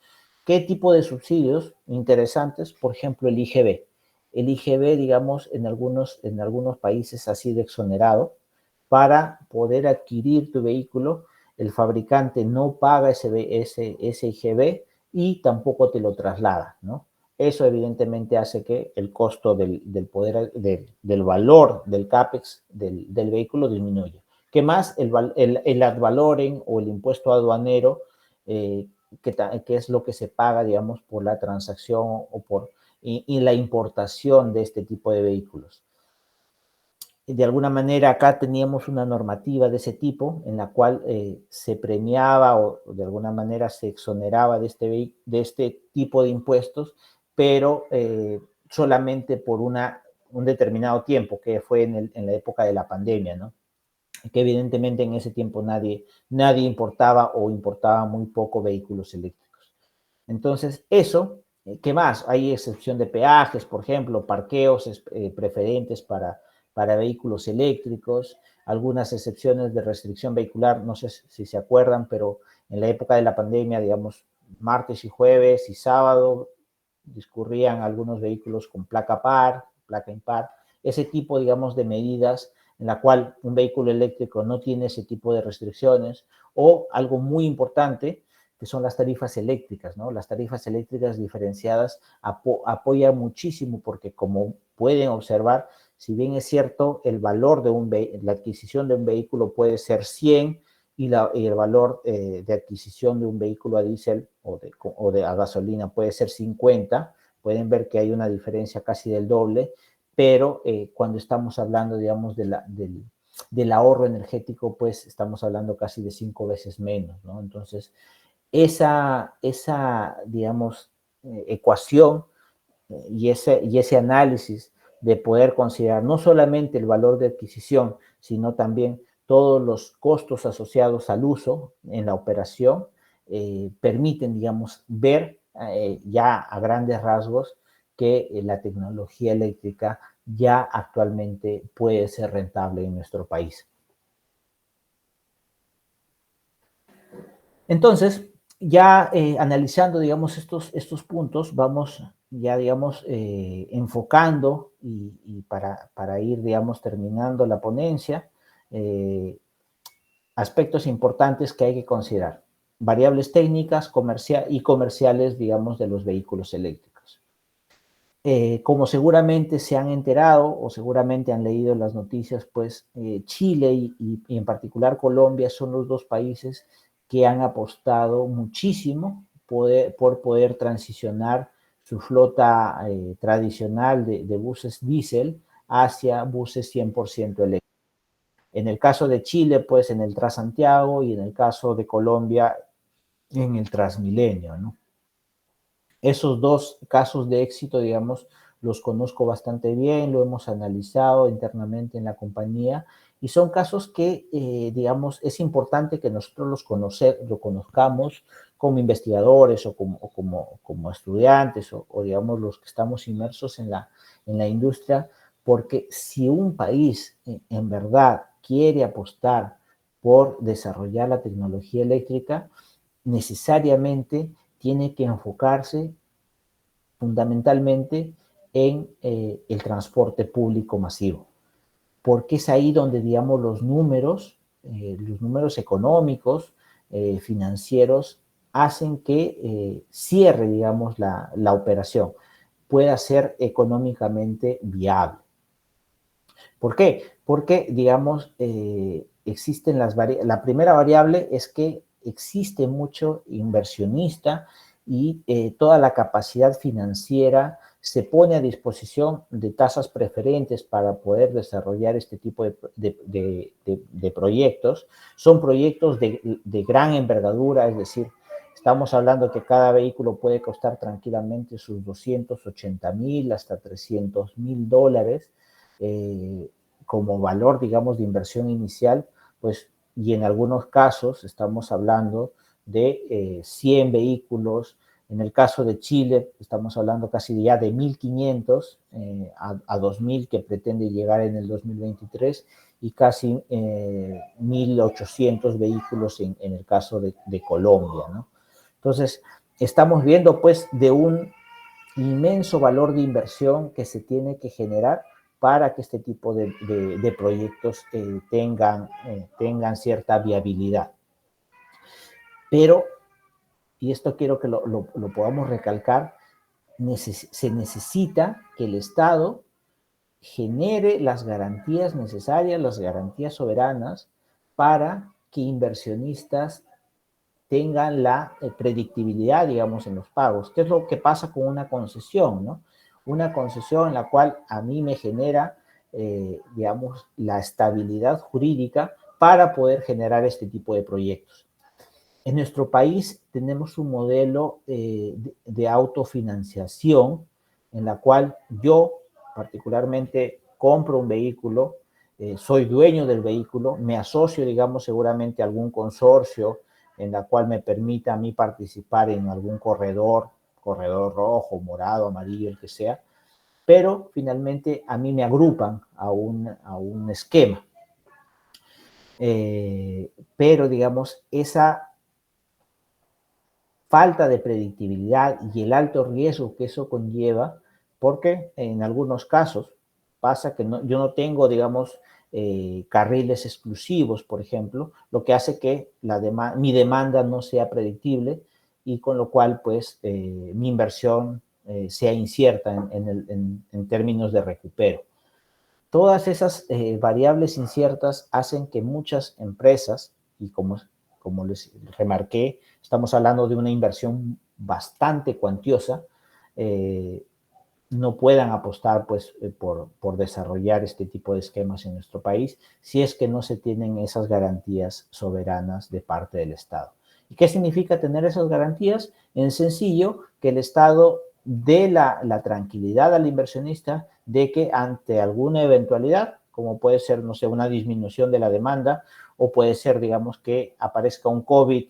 ¿Qué tipo de subsidios interesantes? Por ejemplo, el IGB. El IGB, digamos, en algunos países ha sido exonerado. Para poder adquirir tu vehículo, el fabricante no paga ese IGB y tampoco te lo traslada, ¿no? Eso evidentemente hace que el costo del valor del CAPEX del vehículo disminuya. ¿Qué más? El ad valorem o el impuesto aduanero, que es lo que se paga, digamos, por la transacción y la importación de este tipo de vehículos. De alguna manera acá teníamos una normativa de ese tipo en la cual se premiaba o de alguna manera se exoneraba de este tipo de impuestos, pero solamente por un determinado tiempo, que fue en la época de la pandemia, ¿no? Que evidentemente en ese tiempo nadie importaba o importaba muy poco vehículos eléctricos. Entonces, eso, ¿qué más? Hay excepción de peajes, por ejemplo, parqueos preferentes para vehículos eléctricos, algunas excepciones de restricción vehicular, no sé si se acuerdan, pero en la época de la pandemia, digamos, martes y jueves y sábado discurrían algunos vehículos con placa par, placa impar, ese tipo, digamos, de medidas en la cual un vehículo eléctrico no tiene ese tipo de restricciones, o algo muy importante, que son las tarifas eléctricas, ¿no? Las tarifas eléctricas diferenciadas apoyan muchísimo porque, como pueden observar, si bien es cierto, el valor de la adquisición de un vehículo puede ser 100 y el valor de adquisición de un vehículo a diésel a gasolina puede ser 50, pueden ver que hay una diferencia casi del doble, pero cuando estamos hablando, digamos, del ahorro energético, pues estamos hablando casi de 5 veces menos, ¿no? Entonces, digamos, ecuación y ese análisis de poder considerar no solamente el valor de adquisición, sino también todos los costos asociados al uso en la operación, permiten, digamos, ver ya a grandes rasgos que la tecnología eléctrica ya actualmente puede ser rentable en nuestro país. Entonces, ya analizando, digamos, estos puntos, vamos ya, digamos, enfocando y para ir, digamos, terminando la ponencia, aspectos importantes que hay que considerar. Variables técnicas y comerciales, digamos, de los vehículos eléctricos. Como seguramente se han enterado o seguramente han leído las noticias, pues Chile y en particular Colombia son los dos países que han apostado muchísimo por poder transicionar su flota tradicional de buses diésel hacia buses 100% eléctricos. En el caso de Chile, pues en el Transantiago, y en el caso de Colombia, en el Transmilenio, ¿no? Esos dos casos de éxito, digamos, los conozco bastante bien, lo hemos analizado internamente en la compañía y son casos que, digamos, es importante que nosotros lo conozcamos como investigadores o como estudiantes o, digamos, los que estamos inmersos en la industria, porque si un país en verdad quiere apostar por desarrollar la tecnología eléctrica, necesariamente tiene que enfocarse fundamentalmente en el transporte público masivo, porque es ahí donde, digamos, los números económicos, financieros, hacen que cierre, digamos, la operación, pueda ser económicamente viable. ¿Por qué? Porque, digamos, existen la primera variable es que existe mucho inversionista y toda la capacidad financiera se pone a disposición de tasas preferentes para poder desarrollar este tipo de proyectos. Son proyectos de gran envergadura, es decir, estamos hablando que cada vehículo puede costar tranquilamente sus 280.000 hasta $300.000 como valor, digamos, de inversión inicial, pues, y en algunos casos estamos hablando de 100 vehículos. En el caso de Chile, estamos hablando casi ya de 1.500 a 2.000 que pretende llegar en el 2023 y casi 1.800 vehículos en el caso de Colombia, ¿no? Entonces, estamos viendo pues de un inmenso valor de inversión que se tiene que generar para que este tipo de proyectos tengan cierta viabilidad. Pero, y esto quiero que lo podamos recalcar, se necesita que el Estado genere las garantías necesarias, las garantías soberanas, para que inversionistas tengan la predictibilidad, digamos, en los pagos. ¿Qué es lo que pasa con una concesión, no? Una concesión en la cual a mí me genera, digamos, la estabilidad jurídica para poder generar este tipo de proyectos. En nuestro país tenemos un modelo de autofinanciación en la cual yo particularmente compro un vehículo, soy dueño del vehículo, me asocio, digamos, seguramente a algún consorcio en la cual me permita a mí participar en algún corredor rojo, morado, amarillo, el que sea, pero finalmente a mí me agrupan a un esquema. Pero, digamos, esa falta de predictibilidad y el alto riesgo que eso conlleva, porque en algunos casos pasa que yo no tengo, digamos, carriles exclusivos, por ejemplo, lo que hace que mi demanda no sea predictible y con lo cual, pues, mi inversión sea incierta en términos de recupero. Todas esas variables inciertas hacen que muchas empresas, y como les remarqué, estamos hablando de una inversión bastante cuantiosa, no puedan apostar pues, por desarrollar este tipo de esquemas en nuestro país si es que no se tienen esas garantías soberanas de parte del Estado. ¿Y qué significa tener esas garantías? En sencillo, que el Estado dé la tranquilidad al inversionista de que ante alguna eventualidad, como puede ser, no sé, una disminución de la demanda, o puede ser, digamos, que aparezca un COVID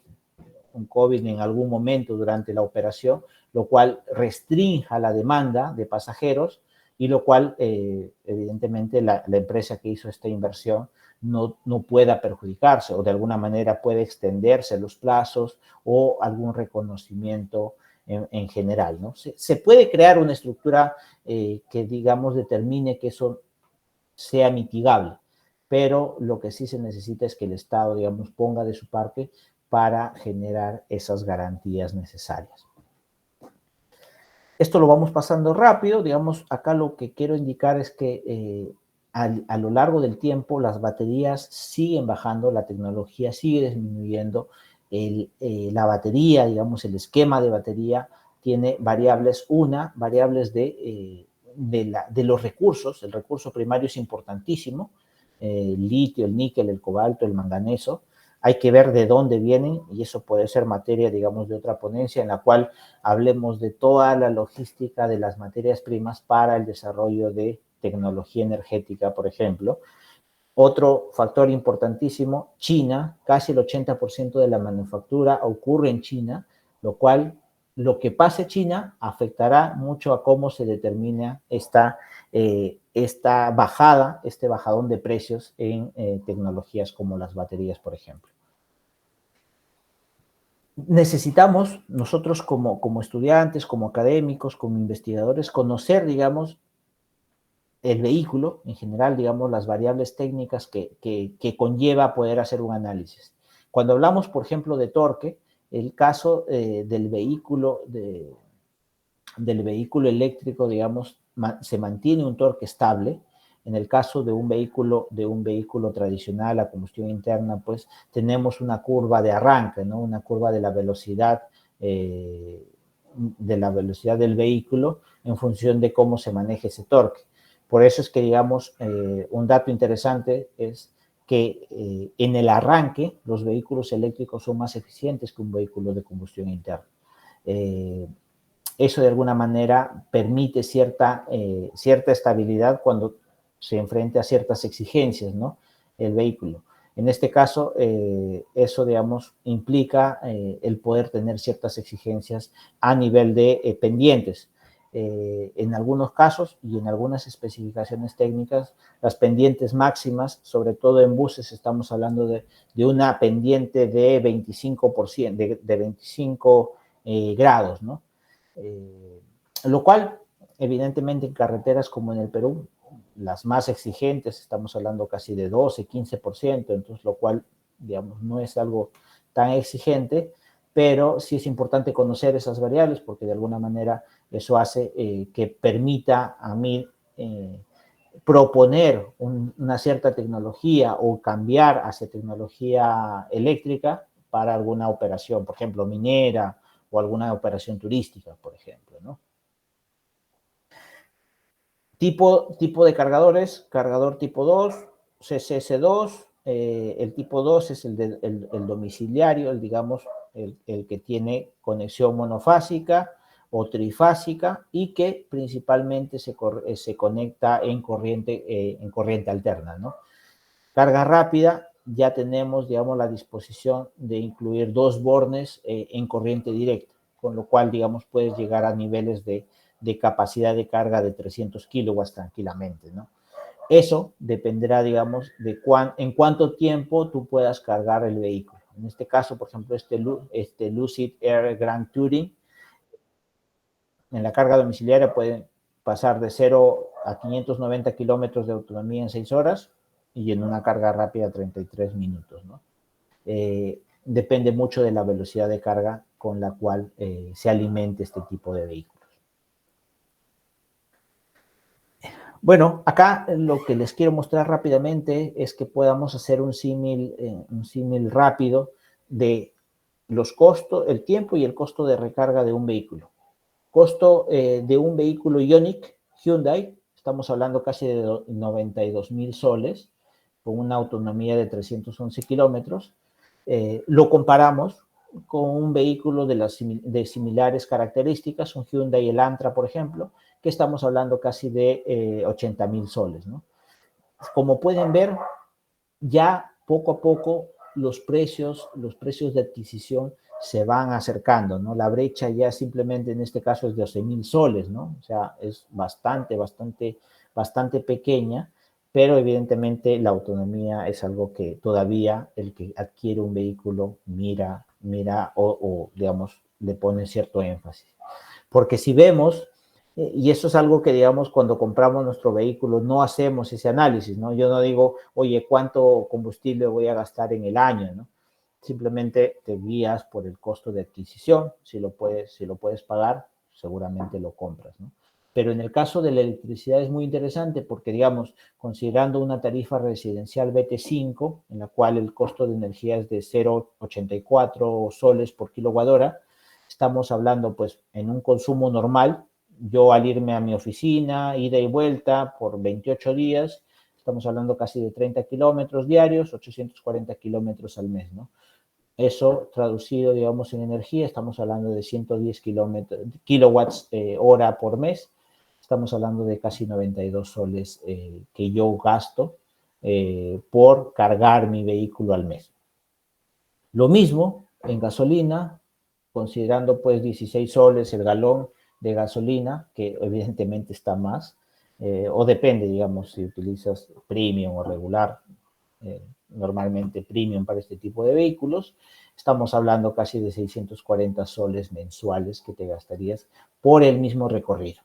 en algún momento durante la operación, lo cual restrinja la demanda de pasajeros y lo cual, evidentemente, la empresa que hizo esta inversión no pueda perjudicarse o de alguna manera puede extenderse los plazos o algún reconocimiento en general, ¿no? Se puede crear una estructura que, digamos, determine que eso sea mitigable, pero lo que sí se necesita es que el Estado, digamos, ponga de su parte para generar esas garantías necesarias. Esto lo vamos pasando rápido, digamos, acá lo que quiero indicar es que a lo largo del tiempo las baterías siguen bajando, la tecnología sigue disminuyendo, la batería, digamos, el esquema de batería tiene variables, variables de los recursos, el recurso primario es importantísimo, el litio, el níquel, el cobalto, el manganeso, hay que ver de dónde vienen y eso puede ser materia, digamos, de otra ponencia en la cual hablemos de toda la logística de las materias primas para el desarrollo de tecnología energética, por ejemplo. Otro factor importantísimo, China, casi el 80% de la manufactura ocurre en China, lo cual, lo que pase en China afectará mucho a cómo se determina esta bajada, este bajadón de precios en tecnologías como las baterías, por ejemplo. Necesitamos nosotros como estudiantes, como académicos, como investigadores, conocer, digamos, el vehículo, en general, digamos, las variables técnicas que conlleva poder hacer un análisis. Cuando hablamos, por ejemplo, de torque, el caso del vehículo eléctrico, digamos, se mantiene un torque estable. En el caso de un vehículo tradicional a combustión interna, pues tenemos una curva de arranque, ¿no? Una curva de la velocidad del vehículo, en función de cómo se maneje ese torque. Por eso es que, digamos, un dato interesante es que en el arranque los vehículos eléctricos son más eficientes que un vehículo de combustión interna. Eso de alguna manera permite cierta estabilidad cuando se enfrenta a ciertas exigencias, ¿no? El vehículo. En este caso, eso, digamos, implica el poder tener ciertas exigencias a nivel de pendientes. En algunos casos y en algunas especificaciones técnicas, las pendientes máximas, sobre todo en buses, estamos hablando de una pendiente de 25%, de 25 grados, ¿no? Lo cual, evidentemente, en carreteras como en el Perú, las más exigentes, estamos hablando casi de 12, 15%, entonces lo cual, digamos, no es algo tan exigente, pero sí es importante conocer esas variables porque de alguna manera eso hace que permita a mí proponer una cierta tecnología o cambiar hacia tecnología eléctrica para alguna operación, por ejemplo, minera o alguna operación turística, por ejemplo, ¿no? Tipo de cargadores, cargador tipo 2, CCS2, el tipo 2 es el domiciliario, digamos, el que tiene conexión monofásica o trifásica y que principalmente se conecta en corriente alterna, ¿no? Carga rápida, ya tenemos, digamos, la disposición de incluir 2 bornes en corriente directa, con lo cual, digamos, puedes llegar a niveles de capacidad de carga de 300 kilowatts tranquilamente, ¿no? Eso dependerá, digamos, de en cuánto tiempo tú puedas cargar el vehículo. En este caso, por ejemplo, este Lucid Air Grand Touring, en la carga domiciliaria puede pasar de 0 a 590 kilómetros de autonomía en 6 horas y en una carga rápida 33 minutos, ¿no? Depende mucho de la velocidad de carga con la cual se alimente este tipo de vehículos. Bueno, acá lo que les quiero mostrar rápidamente es que podamos hacer un símil rápido de los costos, el tiempo y el costo de recarga de un vehículo. Costo de un vehículo Ioniq Hyundai, estamos hablando casi de 92,000 soles, con una autonomía de 311 kilómetros. Lo comparamos con un vehículo de similares características, un Hyundai Elantra, por ejemplo, que estamos hablando casi de 80,000 soles, ¿no? Como pueden ver, ya poco a poco los precios de adquisición se van acercando, ¿no? La brecha ya simplemente en este caso es de 12,000 soles, ¿no? O sea, es bastante pequeña, pero evidentemente la autonomía es algo que todavía el que adquiere un vehículo mira o digamos, le pone cierto énfasis. Porque si vemos, y eso es algo que, digamos, cuando compramos nuestro vehículo no hacemos ese análisis, ¿no? Yo no digo, oye, ¿cuánto combustible voy a gastar en el año, ¿no? Simplemente te guías por el costo de adquisición. Si lo puedes pagar, seguramente lo compras, ¿no? Pero en el caso de la electricidad es muy interesante porque, digamos, considerando una tarifa residencial BT5, en la cual el costo de energía es de 0,84 soles por kilowatt hora, estamos hablando, pues, en un consumo normal. Yo al irme a mi oficina, ida y vuelta por 28 días, estamos hablando casi de 30 kilómetros diarios, 840 kilómetros al mes, ¿no? Eso traducido, digamos, en energía, estamos hablando de 110 kilowatts hora por mes. Estamos hablando de casi 92 soles que yo gasto por cargar mi vehículo al mes. Lo mismo en gasolina, considerando pues 16 soles el galón de gasolina, que evidentemente está más, o depende, digamos, si utilizas premium o regular, normalmente premium para este tipo de vehículos, estamos hablando casi de 640 soles mensuales que te gastarías por el mismo recorrido.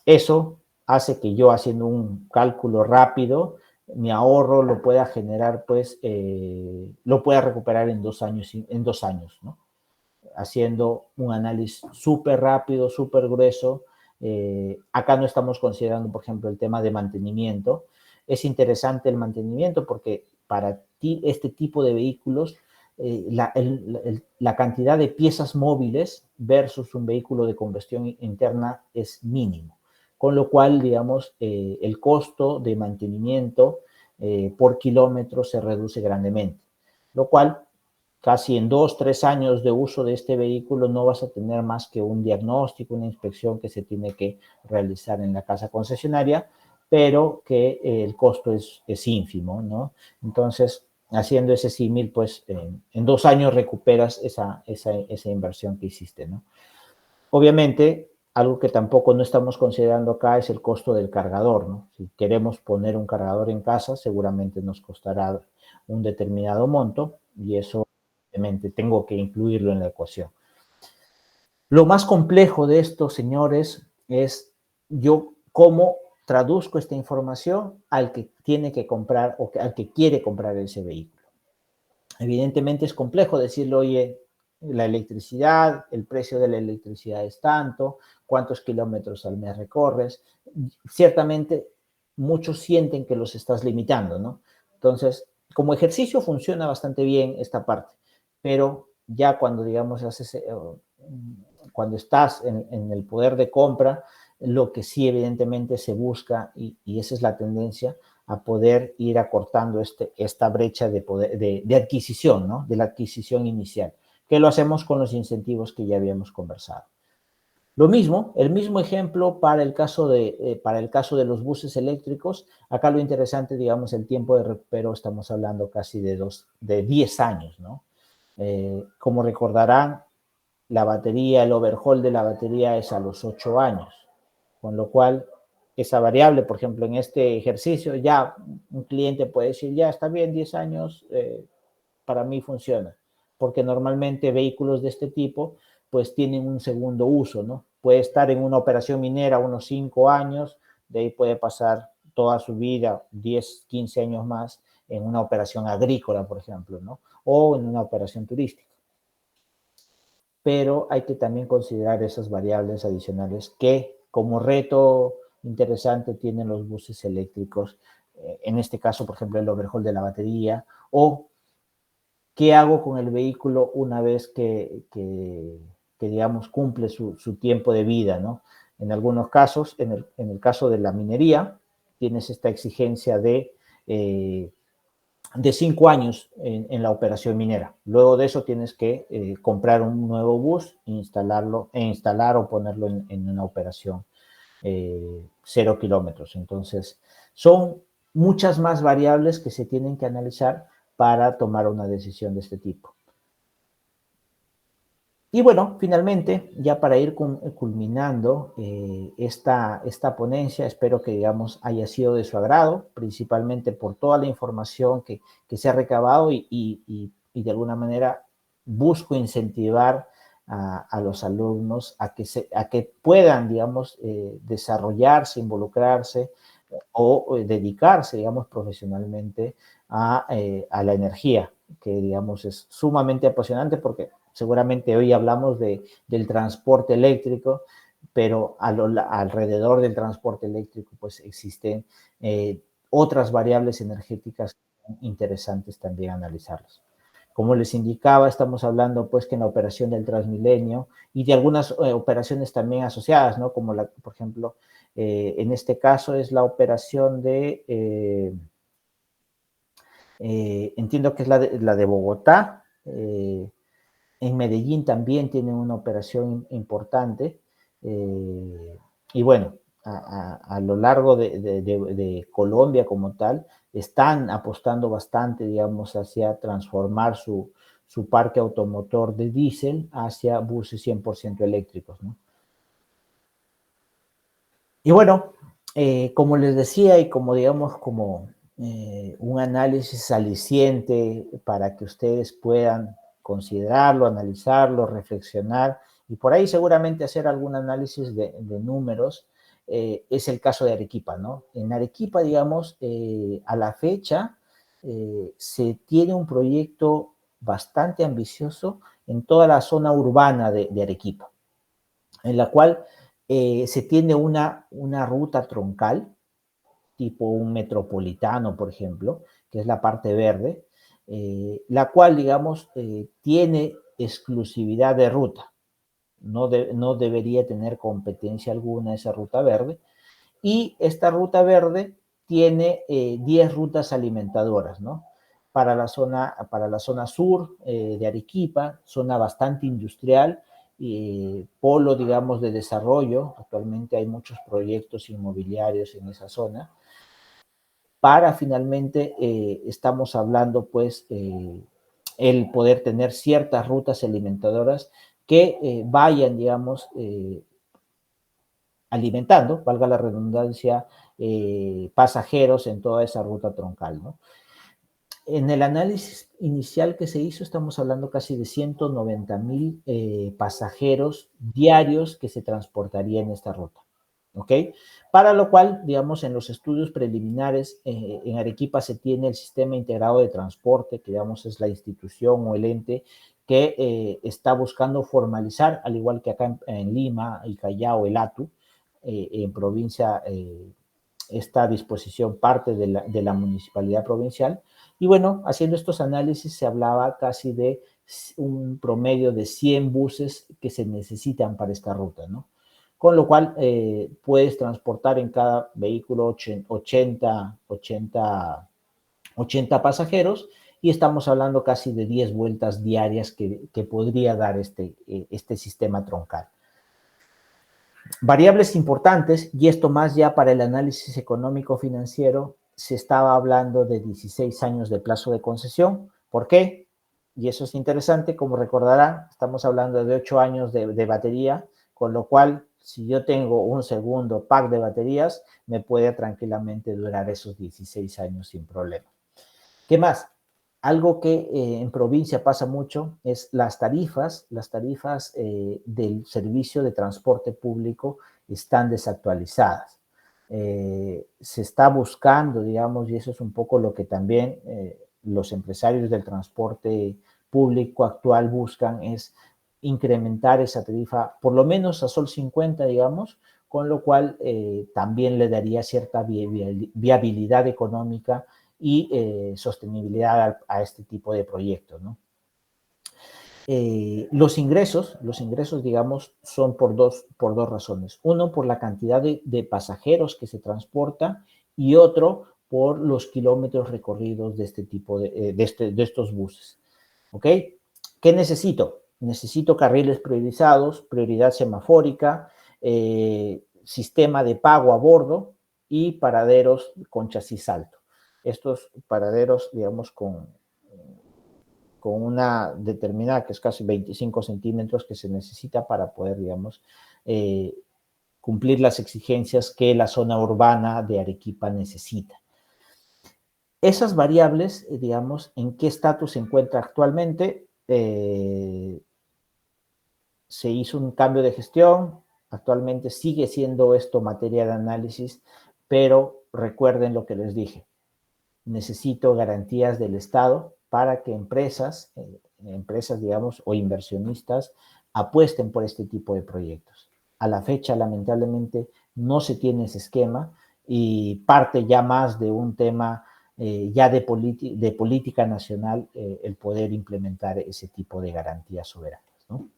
Eso hace que yo, haciendo un cálculo rápido, mi ahorro lo pueda generar, pues, lo pueda recuperar en 2 años, ¿no? Haciendo un análisis súper rápido, súper grueso. Acá no estamos considerando, por ejemplo, el tema de mantenimiento. Es interesante el mantenimiento porque para ti este tipo de vehículos la cantidad de piezas móviles versus un vehículo de combustión interna es mínimo, con lo cual, digamos, el costo de mantenimiento por kilómetro se reduce grandemente, lo cual casi en 2, 3 años de uso de este vehículo no vas a tener más que un diagnóstico, una inspección que se tiene que realizar en la casa concesionaria, pero que el costo es ínfimo, ¿no? Entonces, haciendo ese símil, pues en 2 años recuperas esa inversión que hiciste, ¿no? Obviamente, algo que tampoco no estamos considerando acá es el costo del cargador, ¿no? Si queremos poner un cargador en casa, seguramente nos costará un determinado monto y eso, obviamente, tengo que incluirlo en la ecuación. Lo más complejo de esto, señores, es yo cómo traduzco esta información al que tiene que comprar o al que quiere comprar ese vehículo. Evidentemente es complejo decirle, oye, la electricidad, el precio de la electricidad es tanto, cuántos kilómetros al mes recorres. Ciertamente muchos sienten que los estás limitando, ¿no? Entonces, como ejercicio funciona bastante bien esta parte, pero ya cuando, digamos, cuando estás en el poder de compra, lo que sí evidentemente se busca, y esa es la tendencia, a poder ir acortando esta brecha de adquisición, ¿no? De la adquisición inicial, que lo hacemos con los incentivos que ya habíamos conversado. Lo mismo, el mismo ejemplo para el caso de los buses eléctricos. Acá lo interesante, digamos, el tiempo de recupero, estamos hablando casi de 10 años, ¿no? Como recordarán, la batería, el overhaul de la batería es a los 8 años, con lo cual esa variable, por ejemplo, en este ejercicio, ya un cliente puede decir, ya está bien, 10 años, para mí funciona, porque normalmente vehículos de este tipo pues tienen un segundo uso, ¿no? Puede estar en una operación minera unos 5 años, de ahí puede pasar toda su vida, 10, 15 años más, en una operación agrícola, por ejemplo, ¿no? O en una operación turística. Pero hay que también considerar esas variables adicionales que como reto interesante tienen los buses eléctricos, en este caso, por ejemplo, el overhaul de la batería, o qué hago con el vehículo una vez que digamos, cumple su tiempo de vida, ¿no? En algunos casos, en el caso de la minería, tienes esta exigencia de 5 años en la operación minera. Luego de eso tienes que comprar un nuevo bus, instalar o ponerlo en una operación 0 kilómetros. Entonces, son muchas más variables que se tienen que analizar para tomar una decisión de este tipo. Y bueno, finalmente, ya para ir culminando esta ponencia, espero que, digamos, haya sido de su agrado, principalmente por toda la información que se ha recabado y de alguna manera busco incentivar a los alumnos a que puedan, digamos, desarrollarse, involucrarse o dedicarse, digamos, profesionalmente a la energía, que, digamos, es sumamente apasionante porque seguramente hoy hablamos del transporte eléctrico, pero alrededor del transporte eléctrico pues existen otras variables energéticas interesantes también analizarlas. Como les indicaba, estamos hablando pues que en la operación del Transmilenio y de algunas operaciones también asociadas, ¿no? Como por ejemplo, en este caso es la operación entiendo que es la de Bogotá, en Medellín también tienen una operación importante. Y bueno, a lo largo de Colombia como tal, están apostando bastante, digamos, hacia transformar su parque automotor de diésel hacia buses 100% eléctricos, ¿no? Y bueno, como les decía y como digamos, como un análisis aliciente para que ustedes puedan considerarlo, analizarlo, reflexionar y por ahí seguramente hacer algún análisis de números, es el caso de Arequipa, ¿no? En Arequipa, digamos, a la fecha se tiene un proyecto bastante ambicioso en toda la zona urbana de Arequipa, en la cual se tiene una ruta troncal, tipo un metropolitano, por ejemplo, que es la parte verde, la cual, digamos, tiene exclusividad de ruta. No debería tener competencia alguna esa ruta verde. Y esta ruta verde tiene 10 rutas alimentadoras, ¿no? Para la zona sur de Arequipa, zona bastante industrial, polo, digamos, de desarrollo. Actualmente hay muchos proyectos inmobiliarios en esa zona. Para finalmente, estamos hablando, pues, el poder tener ciertas rutas alimentadoras que vayan, digamos, alimentando, valga la redundancia, pasajeros en toda esa ruta troncal, ¿no? En el análisis inicial que se hizo, estamos hablando casi de 190,000 pasajeros diarios que se transportarían en esta ruta, ¿ok? Para lo cual, digamos, en los estudios preliminares, en Arequipa se tiene el Sistema Integrado de Transporte, que digamos es la institución o el ente que está buscando formalizar, al igual que acá en Lima, el Callao, el ATU, en provincia, esta disposición parte de la municipalidad provincial. Y bueno, haciendo estos análisis se hablaba casi de un promedio de 100 buses que se necesitan para esta ruta, ¿no? Con lo cual puedes transportar en cada vehículo 80 pasajeros y estamos hablando casi de 10 vueltas diarias que podría dar este sistema troncal. Variables importantes, y esto más ya para el análisis económico-financiero, se estaba hablando de 16 años de plazo de concesión. ¿Por qué? Y eso es interesante, como recordarán, estamos hablando de 8 años de batería, con lo cual, si yo tengo un segundo pack de baterías, me puede tranquilamente durar esos 16 años sin problema. ¿Qué más? Algo que en provincia pasa mucho es las tarifas del servicio de transporte público están desactualizadas. Se está buscando, digamos, y eso es un poco lo que también los empresarios del transporte público actual buscan, es incrementar esa tarifa por lo menos a sol 50, digamos, con lo cual también le daría cierta viabilidad económica y sostenibilidad a este tipo de proyectos, ¿no? Los ingresos, digamos, son por dos razones. Uno, por la cantidad de pasajeros que se transporta y otro, por los kilómetros recorridos de este tipo de estos buses. ¿Ok? ¿Qué necesito? Necesito carriles priorizados, prioridad semafórica, sistema de pago a bordo y paraderos con chasis alto. Estos paraderos, digamos, con una determinada, que es casi 25 centímetros, que se necesita para poder, digamos, cumplir las exigencias que la zona urbana de Arequipa necesita. Esas variables, digamos, ¿en qué estatus se encuentra actualmente? Se hizo un cambio de gestión, actualmente sigue siendo esto materia de análisis, pero recuerden lo que les dije, necesito garantías del Estado para que empresas, digamos, o inversionistas apuesten por este tipo de proyectos. A la fecha, lamentablemente, no se tiene ese esquema y parte ya más de un tema ya de política nacional el poder implementar ese tipo de garantías soberanas, ¿no?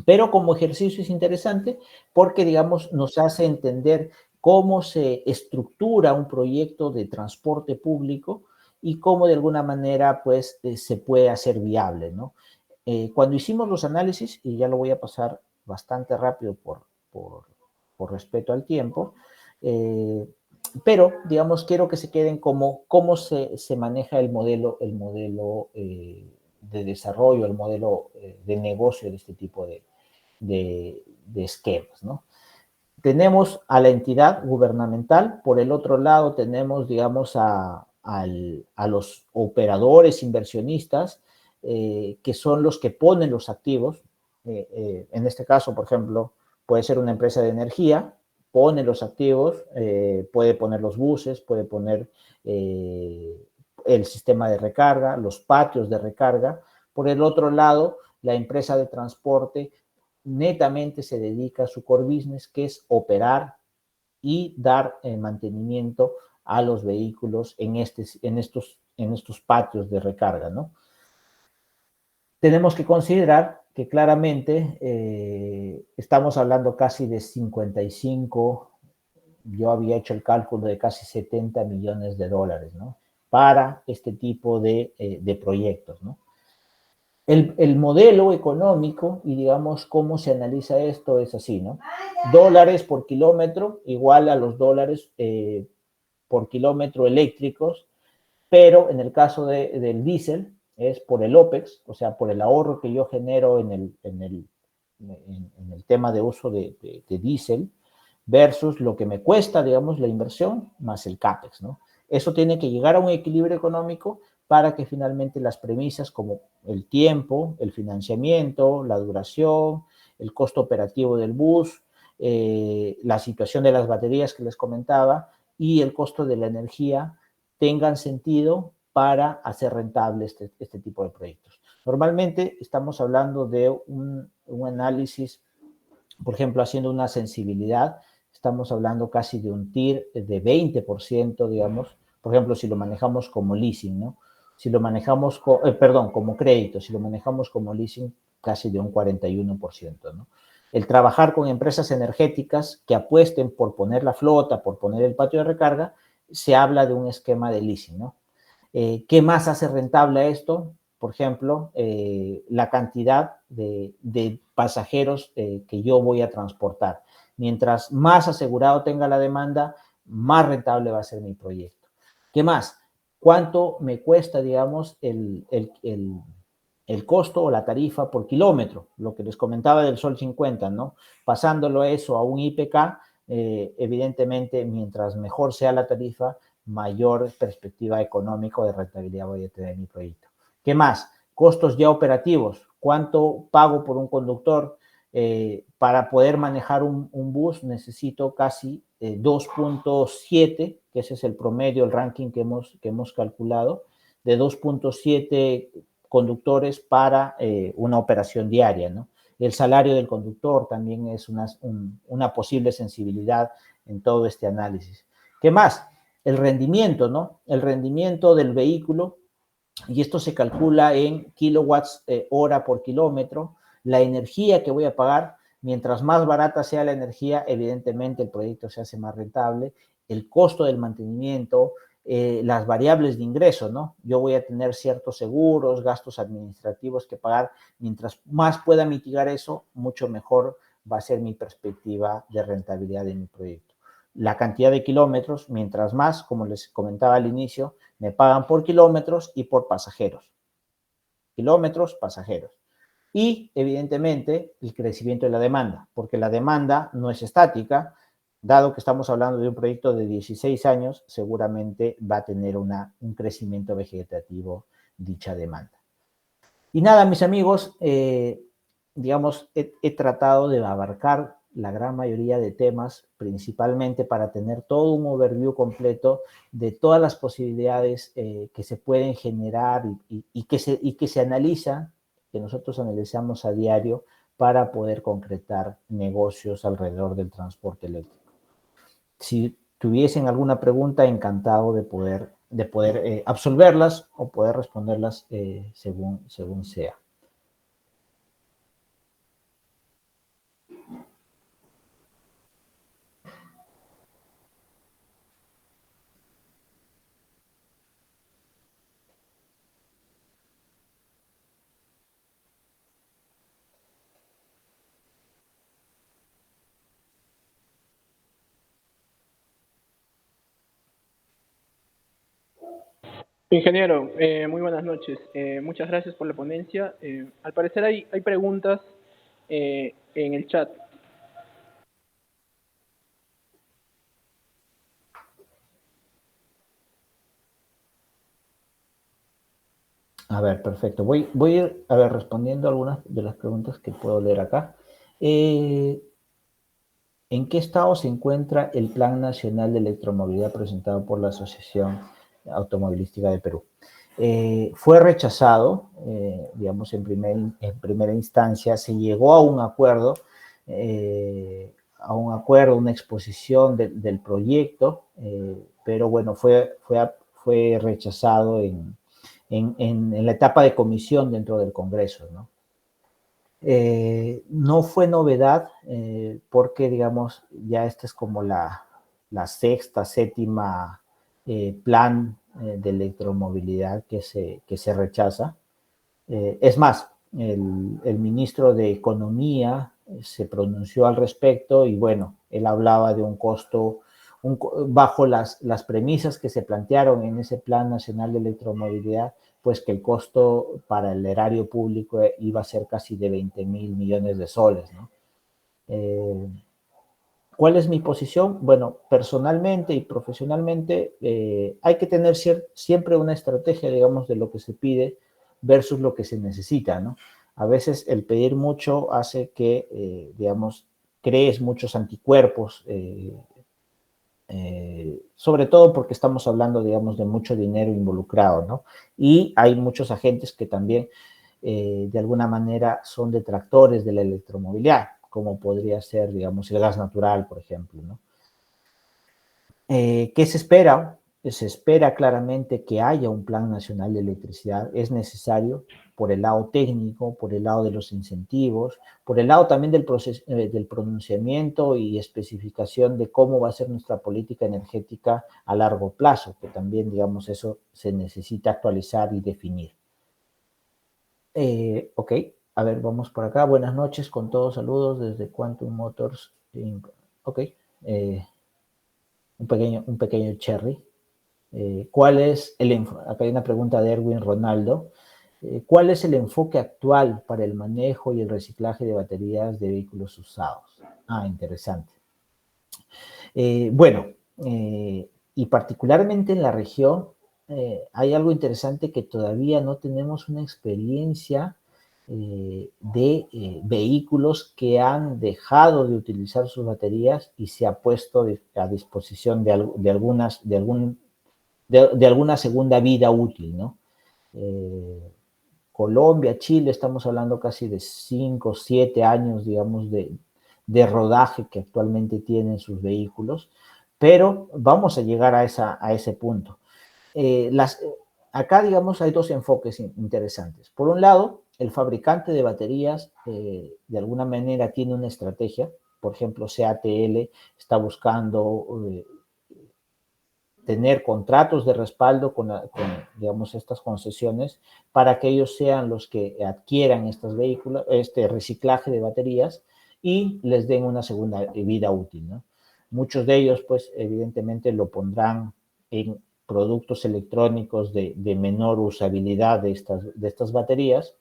Pero como ejercicio es interesante porque, digamos, nos hace entender cómo se estructura un proyecto de transporte público y cómo de alguna manera, pues, se puede hacer viable, ¿no? Cuando hicimos los análisis, y ya lo voy a pasar bastante rápido por respeto al tiempo, pero, digamos, quiero que se queden como cómo se maneja el modelo de desarrollo, el modelo de negocio de este tipo de esquemas, ¿no? Tenemos a la entidad gubernamental, por el otro lado tenemos, digamos, a los operadores inversionistas, que son los que ponen los activos. En este caso, por ejemplo, puede ser una empresa de energía, pone los activos, puede poner los buses, puede poner el sistema de recarga, los patios de recarga. Por el otro lado, la empresa de transporte netamente se dedica a su core business, que es operar y dar mantenimiento a los vehículos en estos patios de recarga, ¿no? Tenemos que considerar que claramente estamos hablando casi de 55, yo había hecho el cálculo de casi 70 millones de dólares, ¿no? Para este tipo de proyectos, ¿no? El modelo económico y digamos cómo se analiza esto es así, ¿no? Dólares por kilómetro igual a los dólares por kilómetro eléctricos, pero en el caso del diésel es por el OPEX, o sea, por el ahorro que yo genero en el tema de uso de diésel versus lo que me cuesta, digamos, la inversión más el CAPEX, ¿no? Eso tiene que llegar a un equilibrio económico para que finalmente las premisas como el tiempo, el financiamiento, la duración, el costo operativo del bus, la situación de las baterías que les comentaba y el costo de la energía tengan sentido para hacer rentable este tipo de proyectos. Normalmente estamos hablando de un análisis, por ejemplo, haciendo una sensibilidad, estamos hablando casi de un TIR de 20%, digamos, por ejemplo, si lo manejamos como leasing, ¿no? Si lo manejamos, como crédito, si lo manejamos como leasing, casi de un 41%, ¿no? El trabajar con empresas energéticas que apuesten por poner la flota, por poner el patio de recarga, se habla de un esquema de leasing, ¿no? ¿Qué más hace rentable esto? Por ejemplo, la cantidad de pasajeros que yo voy a transportar. Mientras más asegurado tenga la demanda, más rentable va a ser mi proyecto. ¿Qué más? ¿Cuánto me cuesta, digamos, el costo o la tarifa por kilómetro? Lo que les comentaba del Sol 50, ¿no? Pasándolo eso a un IPK, evidentemente, mientras mejor sea la tarifa, mayor perspectiva económica de rentabilidad voy a tener en mi proyecto. ¿Qué más? Costos ya operativos. ¿Cuánto pago por un conductor? Para poder manejar un bus necesito casi 2.7, que ese es el promedio, el ranking que hemos calculado, de 2.7 conductores para una operación diaria, ¿no? El salario del conductor también es una posible sensibilidad en todo este análisis. ¿Qué más? El rendimiento, ¿no? El rendimiento del vehículo, y esto se calcula en kilowatts hora por kilómetro, la energía que voy a pagar, mientras más barata sea la energía, evidentemente el proyecto se hace más rentable, el costo del mantenimiento, las variables de ingreso, ¿no? Yo voy a tener ciertos seguros, gastos administrativos que pagar, mientras más pueda mitigar eso, mucho mejor va a ser mi perspectiva de rentabilidad de mi proyecto. La cantidad de kilómetros, mientras más, como les comentaba al inicio, me pagan por kilómetros y por pasajeros. Kilómetros, pasajeros. Y, evidentemente, el crecimiento de la demanda, porque la demanda no es estática. Dado que estamos hablando de un proyecto de 16 años, seguramente va a tener un crecimiento vegetativo dicha demanda. Y nada, mis amigos, digamos, he tratado de abarcar la gran mayoría de temas, principalmente para tener todo un overview completo de todas las posibilidades que se pueden generar y que se analizan, que nosotros analizamos a diario para poder concretar negocios alrededor del transporte eléctrico. Si tuviesen alguna pregunta, encantado de poder absolverlas o poder responderlas según sea. Ingeniero, muy buenas noches. Muchas gracias por la ponencia. Al parecer hay preguntas en el chat. A ver, perfecto. Voy a ir respondiendo algunas de las preguntas que puedo leer acá. ¿En qué estado se encuentra el Plan Nacional de Electromovilidad presentado por la Asociación Automovilística de Perú? Fue rechazado, digamos, en primera instancia. Se llegó a un acuerdo un acuerdo, una exposición del proyecto, pero bueno, fue rechazado en la etapa de comisión dentro del Congreso, ¿no? No fue novedad porque, digamos, ya esta es como la sexta, séptima plan de electromovilidad que se rechaza. Es más, el ministro de Economía se pronunció al respecto y bueno, él hablaba de un costo, bajo las premisas que se plantearon en ese Plan Nacional de Electromovilidad, pues que el costo para el erario público iba a ser casi de 20.000 millones de soles, ¿no? ¿Cuál es mi posición? Bueno, personalmente y profesionalmente hay que tener siempre una estrategia, digamos, de lo que se pide versus lo que se necesita, ¿no? A veces el pedir mucho hace que, digamos, crees muchos anticuerpos, sobre todo porque estamos hablando, digamos, de mucho dinero involucrado, ¿no? Y hay muchos agentes que también, de alguna manera, son detractores de la electromovilidad, como podría ser, digamos, el gas natural, por ejemplo, ¿no? ¿Qué se espera? Se espera claramente que haya un plan nacional de electricidad. Es necesario por el lado técnico, por el lado de los incentivos, por el lado también del pronunciamiento y especificación de cómo va a ser nuestra política energética a largo plazo, que también, digamos, eso se necesita actualizar y definir. Ok, a ver, vamos por acá. Buenas noches con todos, saludos desde Quantum Motors. Ok, un pequeño cherry. ¿Cuál es acá hay una pregunta de Erwin Ronaldo. ¿Cuál es el enfoque actual para el manejo y el reciclaje de baterías de vehículos usados? Ah, interesante. Bueno, y particularmente en la región, hay algo interesante que todavía no tenemos una experiencia de vehículos que han dejado de utilizar sus baterías y se ha puesto a disposición de alguna segunda vida útil, ¿no? Colombia, Chile, estamos hablando casi de 5 o 7 años, digamos, de rodaje que actualmente tienen sus vehículos, pero vamos a llegar a ese punto. Acá, digamos, hay dos enfoques interesantes. Por un lado, el fabricante de baterías, de alguna manera, tiene una estrategia. Por ejemplo, CATL está buscando tener contratos de respaldo con, digamos, estas concesiones para que ellos sean los que adquieran estos vehículos, este reciclaje de baterías y les den una segunda vida útil, ¿no? Muchos de ellos, pues, evidentemente lo pondrán en productos electrónicos de menor usabilidad de estas baterías,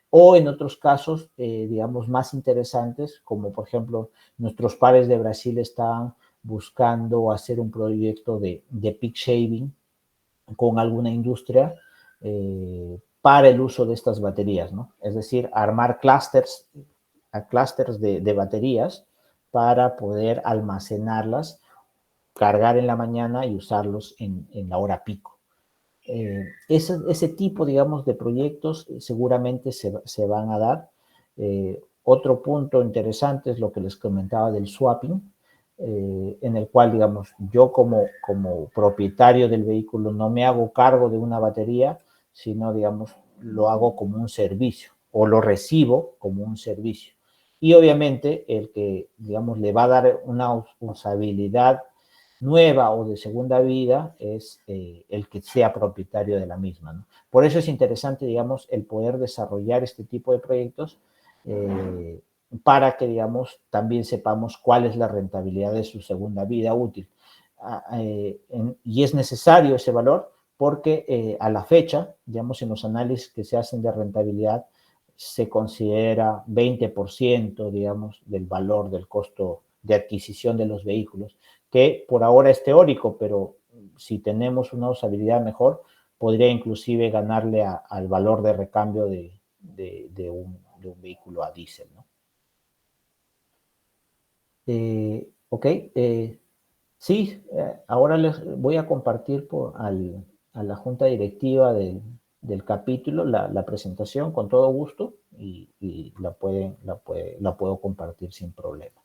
o en otros casos, digamos, más interesantes, como por ejemplo, nuestros pares de Brasil están buscando hacer un proyecto de peak shaving con alguna industria para el uso de estas baterías, ¿no? Es decir, armar clústeres de baterías para poder almacenarlas, cargar en la mañana y usarlos en la hora pico. Ese tipo, digamos, de proyectos seguramente se van a dar. Otro punto interesante es lo que les comentaba del swapping, en el cual, digamos, yo como propietario del vehículo no me hago cargo de una batería, sino, digamos, lo hago como un servicio o lo recibo como un servicio. Y obviamente el que, digamos, le va a dar una usabilidad nueva o de segunda vida es el que sea propietario de la misma, ¿no? Por eso es interesante, digamos, el poder desarrollar este tipo de proyectos para que, digamos, también sepamos cuál es la rentabilidad de su segunda vida útil. Y es necesario ese valor porque a la fecha, digamos, en los análisis que se hacen de rentabilidad, se considera 20%, digamos, del valor del costo de adquisición de los vehículos, que por ahora es teórico, pero si tenemos una usabilidad mejor, podría inclusive ganarle al valor de recambio de un vehículo a diésel, ¿no? Ok, sí, ahora les voy a compartir a la junta directiva del capítulo la presentación con todo gusto y la puedo compartir sin problema.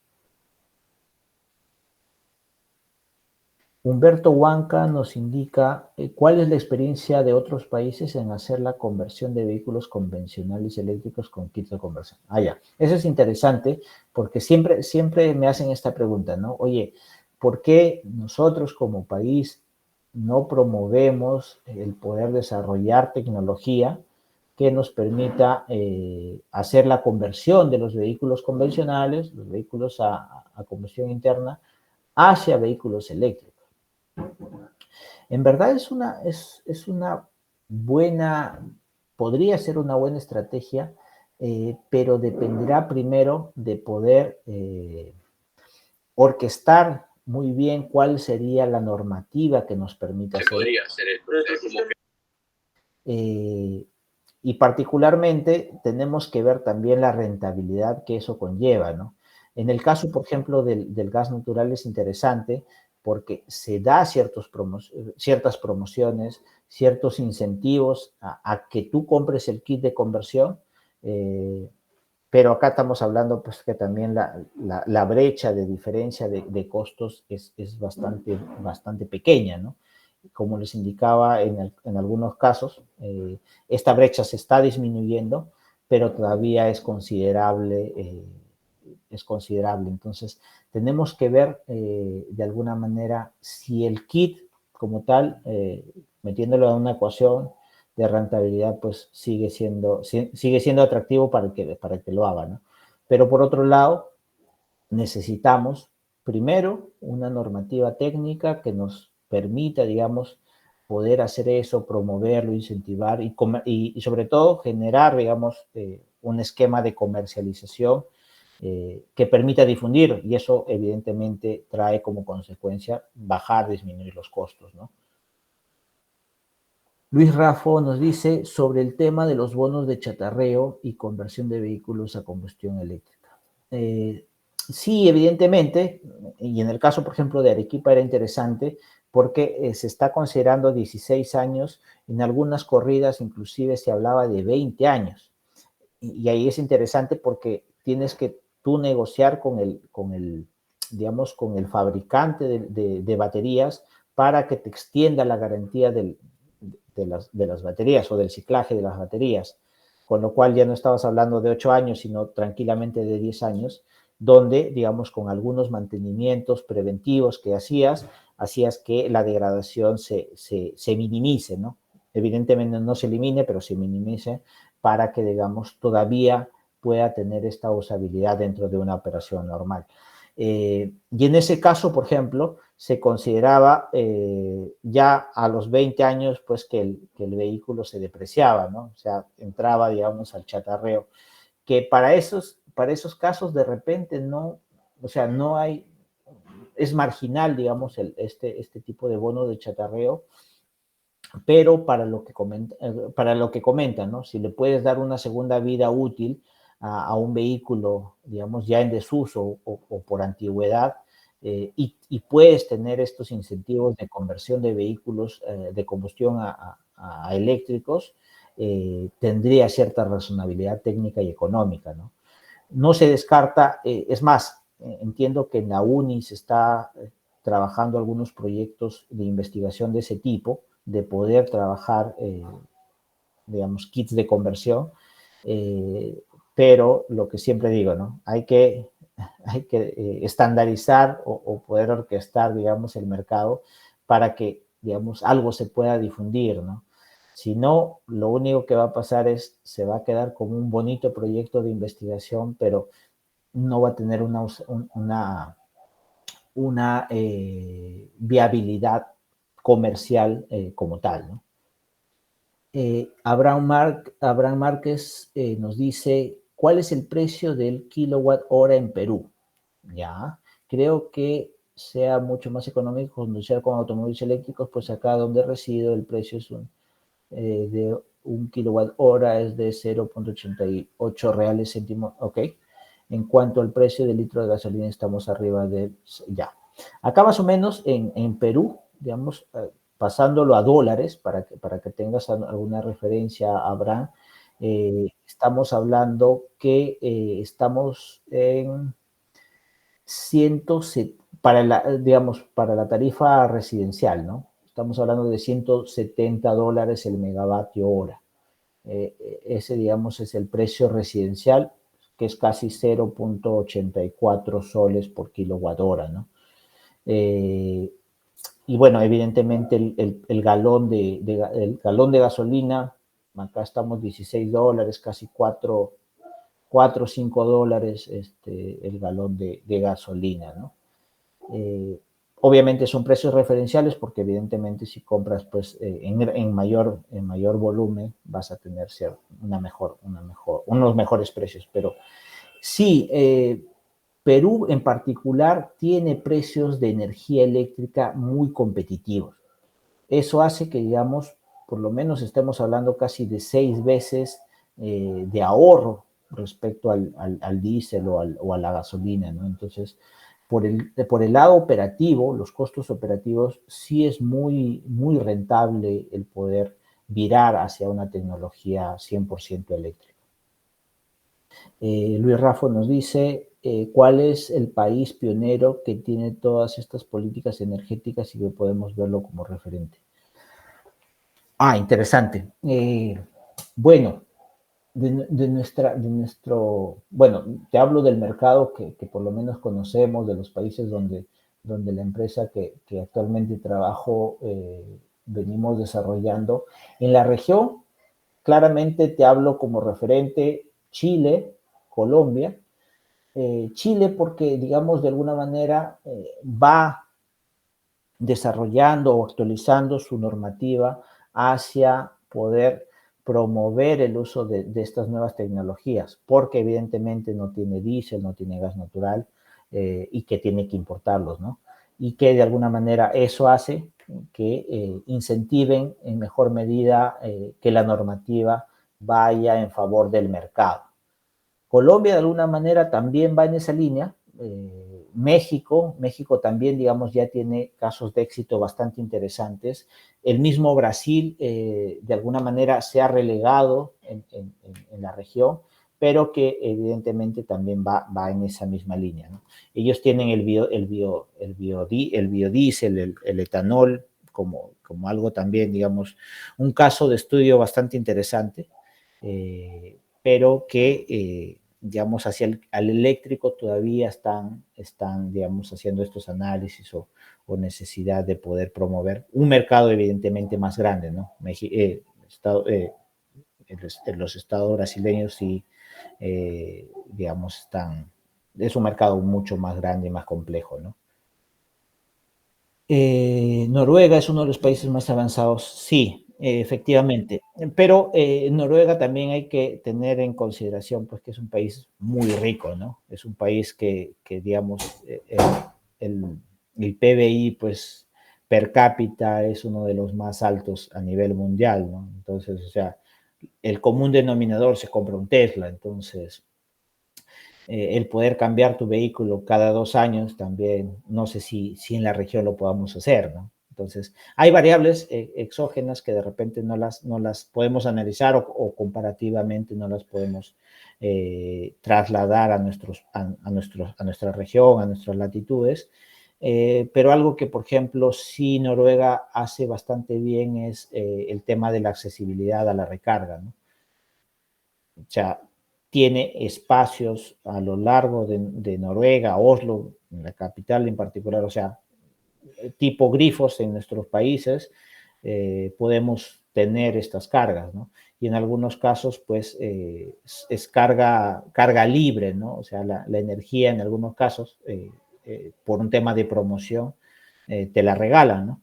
Humberto Huanca nos indica cuál es la experiencia de otros países en hacer la conversión de vehículos convencionales eléctricos con kits de conversión. Ah, ya. Eso es interesante porque siempre me hacen esta pregunta, ¿no? Oye, ¿por qué nosotros como país no promovemos el poder desarrollar tecnología que nos permita hacer la conversión de los vehículos convencionales, los vehículos a combustión interna, hacia vehículos eléctricos? En verdad es una buena, podría ser una buena estrategia, pero dependerá primero de poder orquestar muy bien cuál sería la normativa que nos permita hacer. Podría hacer como que... Eh, y particularmente tenemos que ver también la rentabilidad que eso conlleva, ¿no? En el caso, por ejemplo, del gas natural es interesante porque se da ciertas promociones, ciertos incentivos a que tú compres el kit de conversión, pero acá estamos hablando pues que también la brecha de diferencia de costos es bastante pequeña, ¿no? Como les indicaba en algunos casos, esta brecha se está disminuyendo, pero todavía es considerable. Es considerable. Entonces, tenemos que ver de alguna manera si el kit como tal, metiéndolo en una ecuación de rentabilidad, pues sigue siendo atractivo para el que lo haga, ¿no? Pero por otro lado, necesitamos primero una normativa técnica que nos permita, digamos, poder hacer eso, promoverlo, incentivar y sobre todo generar, digamos, un esquema de comercialización que permita difundir y eso evidentemente trae como consecuencia bajar, disminuir los costos, ¿no? Luis Raffo nos dice sobre el tema de los bonos de chatarreo y conversión de vehículos a combustión eléctrica. Sí, evidentemente, y en el caso, por ejemplo, de Arequipa era interesante porque se está considerando 16 años, en algunas corridas inclusive se hablaba de 20 años. Y ahí es interesante porque tienes que tú negociar digamos, con el fabricante de baterías para que te extienda la garantía de las baterías o del ciclaje de las baterías, con lo cual ya no estabas hablando de 8 años, sino tranquilamente de 10 años, donde, digamos, con algunos mantenimientos preventivos que hacías que la degradación se minimice, ¿no? Evidentemente no se elimine, pero se minimice para que, digamos, todavía pueda tener esta usabilidad dentro de una operación normal. Y en ese caso, por ejemplo, se consideraba ya a los 20 años pues que el vehículo se depreciaba, ¿no? O sea, entraba, digamos, al chatarreo, que para esos casos de repente no, o sea, no hay, es marginal, digamos, este tipo de bono de chatarreo, pero para lo que comentan, ¿no? Si le puedes dar una segunda vida útil a un vehículo, digamos, ya en desuso o por antigüedad, y puedes tener estos incentivos de conversión de vehículos de combustión a eléctricos, tendría cierta razonabilidad técnica y económica, ¿no? No se descarta, es más, entiendo que en la UNI se está trabajando algunos proyectos de investigación de ese tipo, de poder trabajar, digamos, kits de conversión, eh, pero lo que siempre digo, ¿no? Hay que estandarizar o poder orquestar, digamos, el mercado para que, digamos, algo se pueda difundir, ¿no? Si no, lo único que va a pasar se va a quedar como un bonito proyecto de investigación, pero no va a tener una viabilidad comercial como tal, ¿no? Abraham Márquez nos dice, ¿cuál es el precio del kilowatt hora en Perú? Ya, creo que sea mucho más económico conducir con automóviles eléctricos, pues acá donde resido el precio es de un kilowatt hora es de 0,88 reales céntimos, ok. En cuanto al precio del litro de gasolina estamos arriba de, ya. Acá más o menos en Perú, digamos, pasándolo a dólares, para que tengas alguna referencia, Abraham, estamos hablando que estamos en digamos, para la tarifa residencial, ¿no? Estamos hablando de $170 el megavatio hora. Ese, digamos, es el precio residencial, que es casi 0.84 soles por kilowatt hora, ¿no? Y bueno, evidentemente el galón el galón de gasolina, acá estamos $16, casi 4 o 5 dólares el galón de gasolina, ¿no? Obviamente son precios referenciales porque evidentemente si compras pues en mayor volumen vas a tener unos mejores precios, pero sí, Perú en particular tiene precios de energía eléctrica muy competitivos. Eso hace que, digamos, por lo menos estemos hablando casi de 6 veces de ahorro respecto al diésel o a la gasolina, ¿no? Entonces, por el lado operativo, los costos operativos, sí es muy, muy rentable el poder virar hacia una tecnología 100% eléctrica. Luis Raffo nos dice, ¿cuál es el país pionero que tiene todas estas políticas energéticas y que podemos verlo como referente? Interesante. Bueno, bueno, te hablo del mercado que por lo menos conocemos, de los países donde la empresa que actualmente trabajo venimos desarrollando. En la región, claramente te hablo como referente Chile, Colombia. Chile porque, digamos, de alguna manera va desarrollando o actualizando su normativa hacia poder promover el uso de estas nuevas tecnologías, porque evidentemente no tiene diésel, no tiene gas natural y que tiene que importarlos, ¿no? Y que de alguna manera eso hace que incentiven en mejor medida que la normativa vaya en favor del mercado. Colombia de alguna manera también va en esa línea. México también, digamos, ya tiene casos de éxito bastante interesantes. El mismo Brasil, de alguna manera, se ha relegado en la región, pero que evidentemente también va en esa misma línea, ¿no? Ellos tienen el biodiesel, el etanol, como algo también, digamos, un caso de estudio bastante interesante, pero que digamos, al eléctrico todavía están, digamos, haciendo estos análisis o necesidad de poder promover un mercado evidentemente más grande, ¿no? Los estados brasileños sí, digamos, es un mercado mucho más grande y más complejo, ¿no? Noruega es uno de los países más avanzados, sí, efectivamente, pero Noruega también hay que tener en consideración pues que es un país muy rico, ¿no? Es un país que digamos, el, el PBI pues per cápita es uno de los más altos a nivel mundial, ¿no? Entonces, o sea, el común denominador se compra un Tesla, entonces el poder cambiar tu vehículo cada 2 años también, no sé si en la región lo podamos hacer, ¿no? Entonces, hay variables exógenas que de repente no las podemos analizar o comparativamente no las podemos trasladar a nuestra región, a nuestras latitudes. Pero algo que, por ejemplo, sí Noruega hace bastante bien es el tema de la accesibilidad a la recarga, ¿no? O sea, tiene espacios a lo largo de Noruega, Oslo, la capital en particular, o sea, tipo grifos en nuestros países, podemos tener estas cargas, ¿no? Y en algunos casos, pues, es carga libre, ¿no? O sea, la energía en algunos casos, por un tema de promoción, te la regalan, ¿no?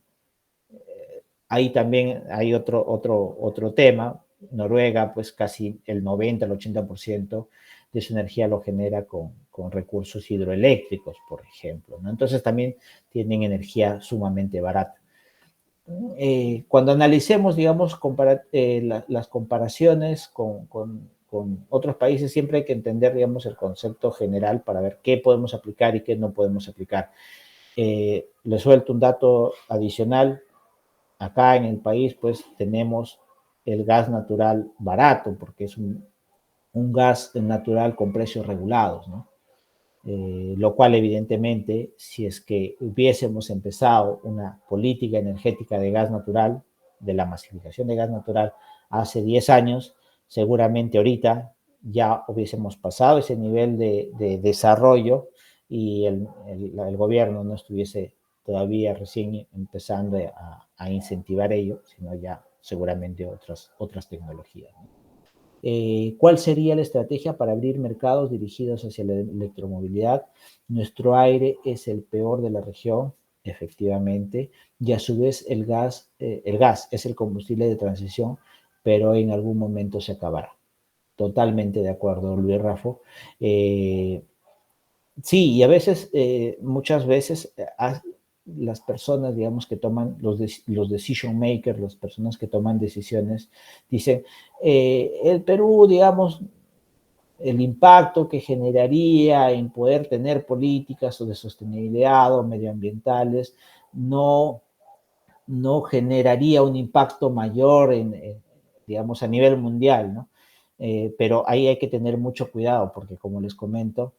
Ahí también hay otro tema. Noruega, pues casi el 90, el 80% de su energía lo genera con recursos hidroeléctricos, por ejemplo, ¿no? Entonces también tienen energía sumamente barata. Cuando analicemos, digamos, las comparaciones con otros países, siempre hay que entender, digamos, el concepto general para ver qué podemos aplicar y qué no podemos aplicar. Les suelto un dato adicional. Acá en el país, pues, tenemos el gas natural barato, porque es un gas natural con precios regulados, ¿no? lo cual evidentemente, si es que hubiésemos empezado una política energética de gas natural, de la masificación de gas natural hace 10 años, seguramente ahorita ya hubiésemos pasado ese nivel de desarrollo y el gobierno no estuviese todavía recién empezando a incentivar ello, sino ya seguramente otras tecnologías, ¿no? ¿Cuál sería la estrategia para abrir mercados dirigidos hacia la electromovilidad? Nuestro aire es el peor de la región, efectivamente, y a su vez el gas es el combustible de transición, pero en algún momento se acabará. Totalmente de acuerdo, Luis Rafo. Sí, y a veces, muchas veces, las personas, digamos, que toman los decision makers, las personas que toman decisiones, dicen, el Perú, digamos, el impacto que generaría en poder tener políticas o de sostenibilidad o medioambientales no, no generaría un impacto mayor digamos, a nivel mundial, ¿no? Pero ahí hay que tener mucho cuidado porque, como les comento,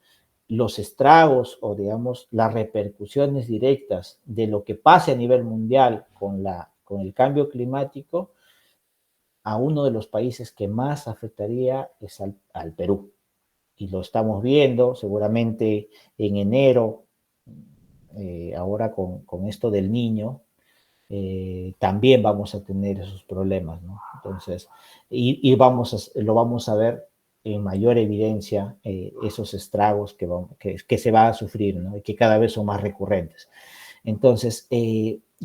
los estragos o, digamos, las repercusiones directas de lo que pase a nivel mundial con el cambio climático, a uno de los países que más afectaría es al Perú. Y lo estamos viendo seguramente en enero, ahora con esto del Niño, también vamos a tener esos problemas, ¿no? Entonces, lo vamos a ver en mayor evidencia, esos estragos que se va a sufrir, ¿no? Y que cada vez son más recurrentes. Entonces,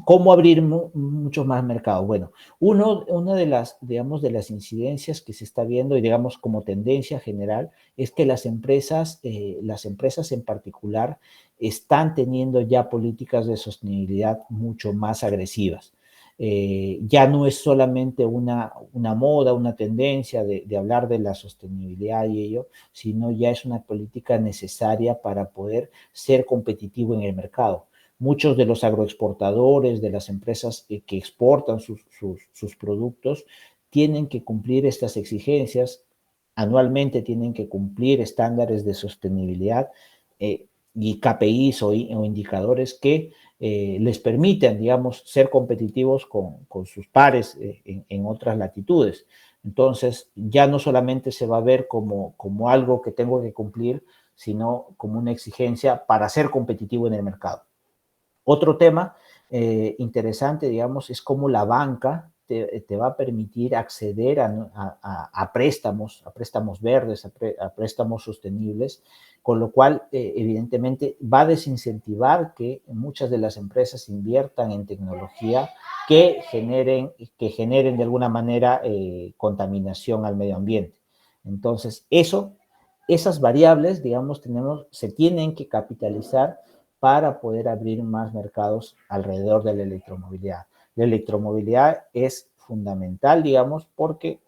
¿cómo abrir muchos más mercados? Bueno, una de las, digamos, de las incidencias que se está viendo y, digamos, como tendencia general, es que las empresas en particular están teniendo ya políticas de sostenibilidad mucho más agresivas. Ya no es solamente una moda, una tendencia de hablar de la sostenibilidad y ello, sino ya es una política necesaria para poder ser competitivo en el mercado. Muchos de los agroexportadores, de las empresas que exportan sus productos, tienen que cumplir estas exigencias. Anualmente tienen que cumplir estándares de sostenibilidad, y KPIs o indicadores que les permiten, digamos, ser competitivos con sus pares en otras latitudes. Entonces, ya no solamente se va a ver como algo que tengo que cumplir, sino como una exigencia para ser competitivo en el mercado. Otro tema interesante, digamos, es cómo la banca te va a permitir acceder a préstamos verdes, a préstamos sostenibles, con lo cual, evidentemente, va a desincentivar que muchas de las empresas inviertan en tecnología que generen de alguna manera contaminación al medio ambiente. Entonces, esas variables, digamos, se tienen que capitalizar para poder abrir más mercados alrededor de la electromovilidad. La electromovilidad es fundamental, digamos, porque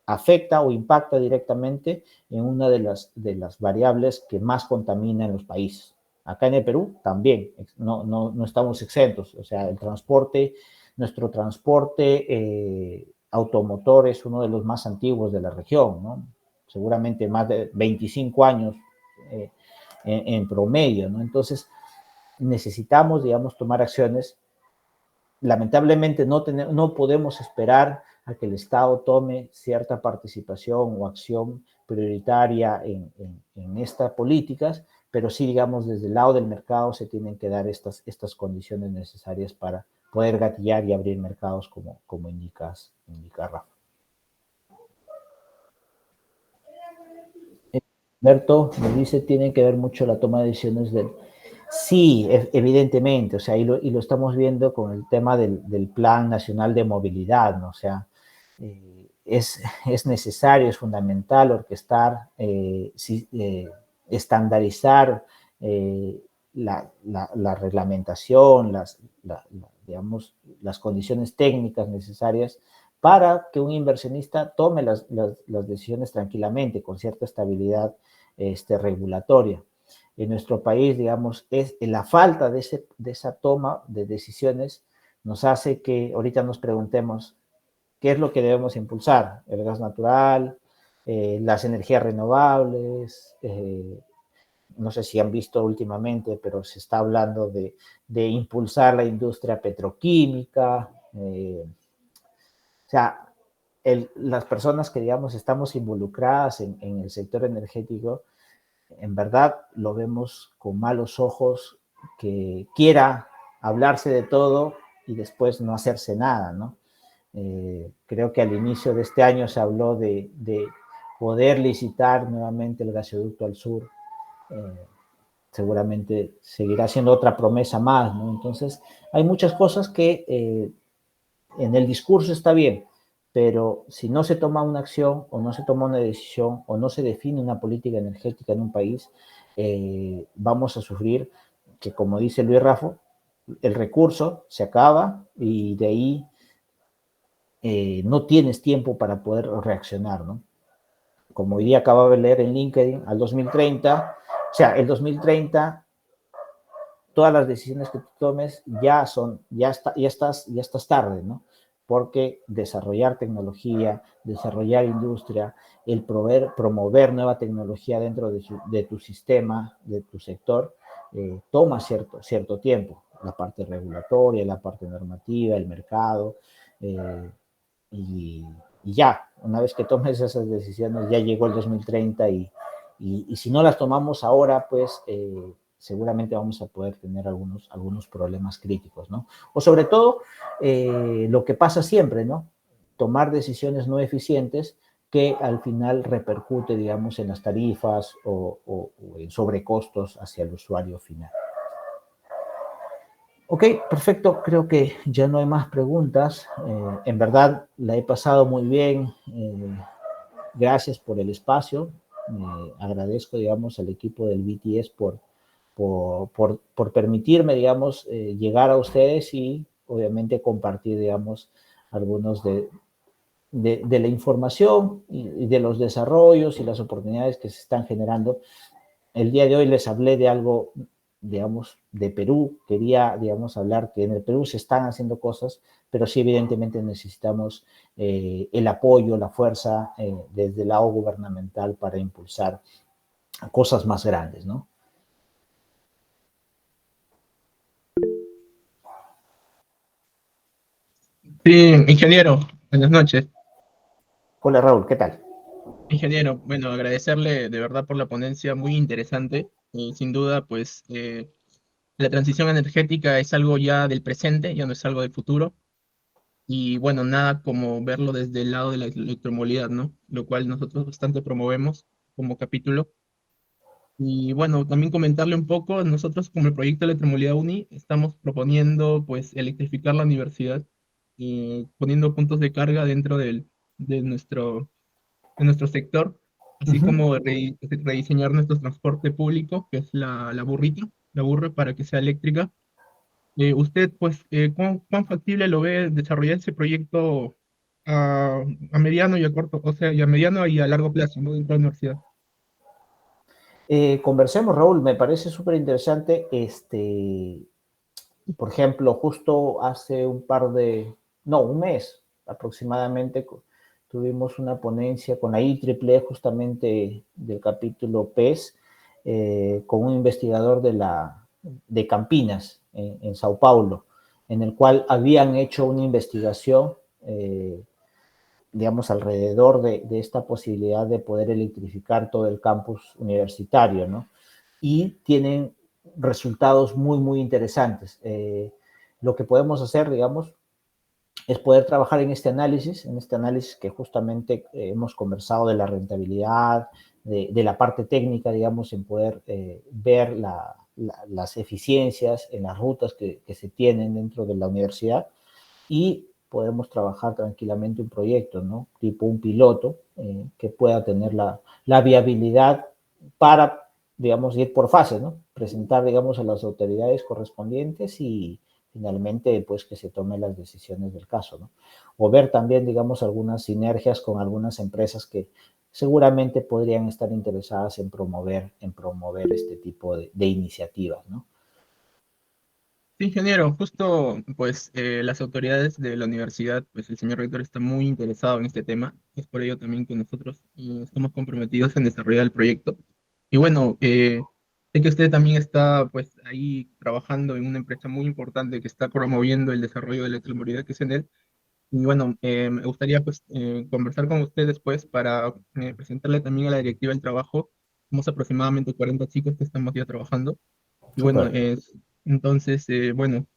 afecta o impacta directamente en una de las variables que más contamina en los países. Acá en el Perú también, no estamos exentos. O sea, nuestro transporte automotor es uno de los más antiguos de la región, ¿no? Seguramente más de 25 años en promedio, ¿no? Entonces, necesitamos, digamos, tomar acciones. Lamentablemente no podemos esperar a que el Estado tome cierta participación o acción prioritaria en estas políticas, pero sí, digamos, desde el lado del mercado se tienen que dar estas condiciones necesarias para poder gatillar y abrir mercados como indica Rafa. Alberto me dice, tiene que ver mucho la toma de decisiones del... Sí, evidentemente, o sea, y lo estamos viendo con el tema del Plan Nacional de Movilidad, ¿no? O sea, es necesario, es fundamental orquestar, estandarizar la reglamentación, digamos, las condiciones técnicas necesarias para que un inversionista tome las decisiones tranquilamente, con cierta estabilidad regulatoria. En nuestro país, digamos, es la falta de esa toma de decisiones nos hace que ahorita nos preguntemos qué es lo que debemos impulsar, el gas natural, las energías renovables, no sé si han visto últimamente, pero se está hablando de impulsar la industria petroquímica. O sea, las personas que, digamos, estamos involucradas en el sector energético, en verdad lo vemos con malos ojos que quiera hablarse de todo y después no hacerse nada, ¿no? Creo que al inicio de este año se habló de poder licitar nuevamente el gasoducto al sur. Eh, Seguramente seguirá siendo otra promesa más, ¿no? Entonces, hay muchas cosas que en el discurso está bien, pero si no se toma una acción o no se toma una decisión o no se define una política energética en un país, vamos a sufrir que, como dice Luis Raffo, el recurso se acaba y de ahí no tienes tiempo para poder reaccionar, ¿no? Como hoy día acababa de leer en LinkedIn, al 2030, o sea, el 2030 todas las decisiones que tú tomes ya estás tarde, ¿no? Porque desarrollar tecnología, desarrollar industria, promover nueva tecnología dentro de tu sistema, de tu sector, toma cierto tiempo. La parte regulatoria, la parte normativa, el mercado, eh, y, y, ya, una vez que tomes esas decisiones, ya llegó el 2030 y si no las tomamos ahora, pues seguramente vamos a poder tener algunos problemas críticos, ¿no? O sobre todo, lo que pasa siempre, ¿no? Tomar decisiones no eficientes que al final repercute, digamos, en las tarifas o en sobrecostos hacia el usuario final. Ok, perfecto. Creo que ya no hay más preguntas. En verdad, la he pasado muy bien. Gracias por el espacio. Agradezco, digamos, al equipo del BTS por permitirme, digamos, llegar a ustedes y obviamente compartir, digamos, algunos de la información y de los desarrollos y las oportunidades que se están generando. El día de hoy les hablé de algo, digamos, de Perú. Quería, digamos, hablar que en el Perú se están haciendo cosas, pero sí evidentemente necesitamos el apoyo, la fuerza desde el lado gubernamental para impulsar cosas más grandes, ¿no? Sí, ingeniero, buenas noches. Hola Raúl, ¿qué tal? Ingeniero, bueno, agradecerle de verdad por la ponencia muy interesante. Y sin duda, pues la transición energética es algo ya del presente, ya no es algo del futuro. Y bueno, nada como verlo desde el lado de la electromovilidad, ¿no? Lo cual nosotros bastante promovemos como capítulo. Y bueno, también comentarle un poco, nosotros como el proyecto Electromovilidad Uni estamos proponiendo pues electrificar la universidad y poniendo puntos de carga dentro de nuestro sector, así como rediseñar nuestro transporte público, que es la burrita, la burra para que sea eléctrica. Usted, pues, ¿cuán factible lo ve desarrollar ese proyecto a mediano y a corto, o sea, y a mediano y a largo plazo, ¿no? Dentro de la universidad. Conversemos, Raúl, me parece súper interesante. Por ejemplo, justo hace un mes aproximadamente, tuvimos una ponencia con la IEEE justamente del capítulo PES, con un investigador de Campinas, en Sao Paulo, en el cual habían hecho una investigación, digamos, alrededor de esta posibilidad de poder electrificar todo el campus universitario, ¿no? Y tienen resultados muy interesantes. Lo que podemos hacer, digamos, es poder trabajar en este análisis que justamente hemos conversado de la rentabilidad, de la parte técnica, digamos, en poder ver las eficiencias en las rutas que se tienen dentro de la universidad y podemos trabajar tranquilamente un proyecto, ¿no? Tipo un piloto que pueda tener la viabilidad para, digamos, ir por fase, ¿no? Presentar, digamos, a las autoridades correspondientes y finalmente, pues, que se tomen las decisiones del caso, ¿no? O ver también, digamos, algunas sinergias con algunas empresas que seguramente podrían estar interesadas en promover este tipo de iniciativas, ¿no? Sí, ingeniero, justo pues las autoridades de la universidad, pues el señor rector está muy interesado en este tema, es por ello también que nosotros estamos comprometidos en desarrollar el proyecto. Y bueno, Sé que usted también está pues ahí trabajando en una empresa muy importante que está promoviendo el desarrollo de electromovilidad, que es Enel. Y bueno, me gustaría pues conversar con usted después para presentarle también a la directiva del trabajo. Somos aproximadamente 40 chicos que estamos ya trabajando. Y bueno, Súper. entonces, bueno,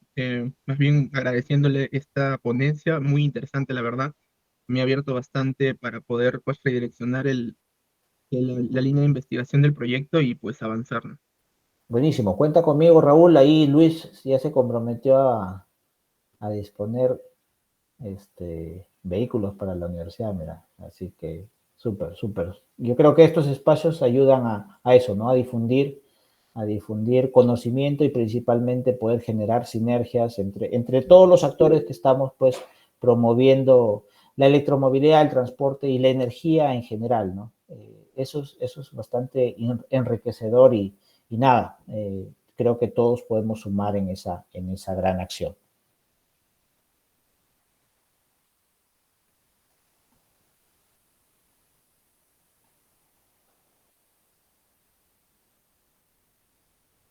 más bien agradeciéndole esta ponencia, muy interesante la verdad. Me ha abierto bastante para poder pues redireccionar la línea de investigación del proyecto y pues avanzar, ¿no? Buenísimo. Cuenta conmigo, Raúl. Ahí Luis ya se comprometió a disponer vehículos para la universidad, mira. Así que súper, súper. Yo creo que estos espacios ayudan a eso, ¿no? A difundir conocimiento y principalmente poder generar sinergias entre todos los actores que estamos, pues, promoviendo la electromovilidad, el transporte y la energía en general, ¿no? Eso es bastante enriquecedor y nada, creo que todos podemos sumar en esa gran acción.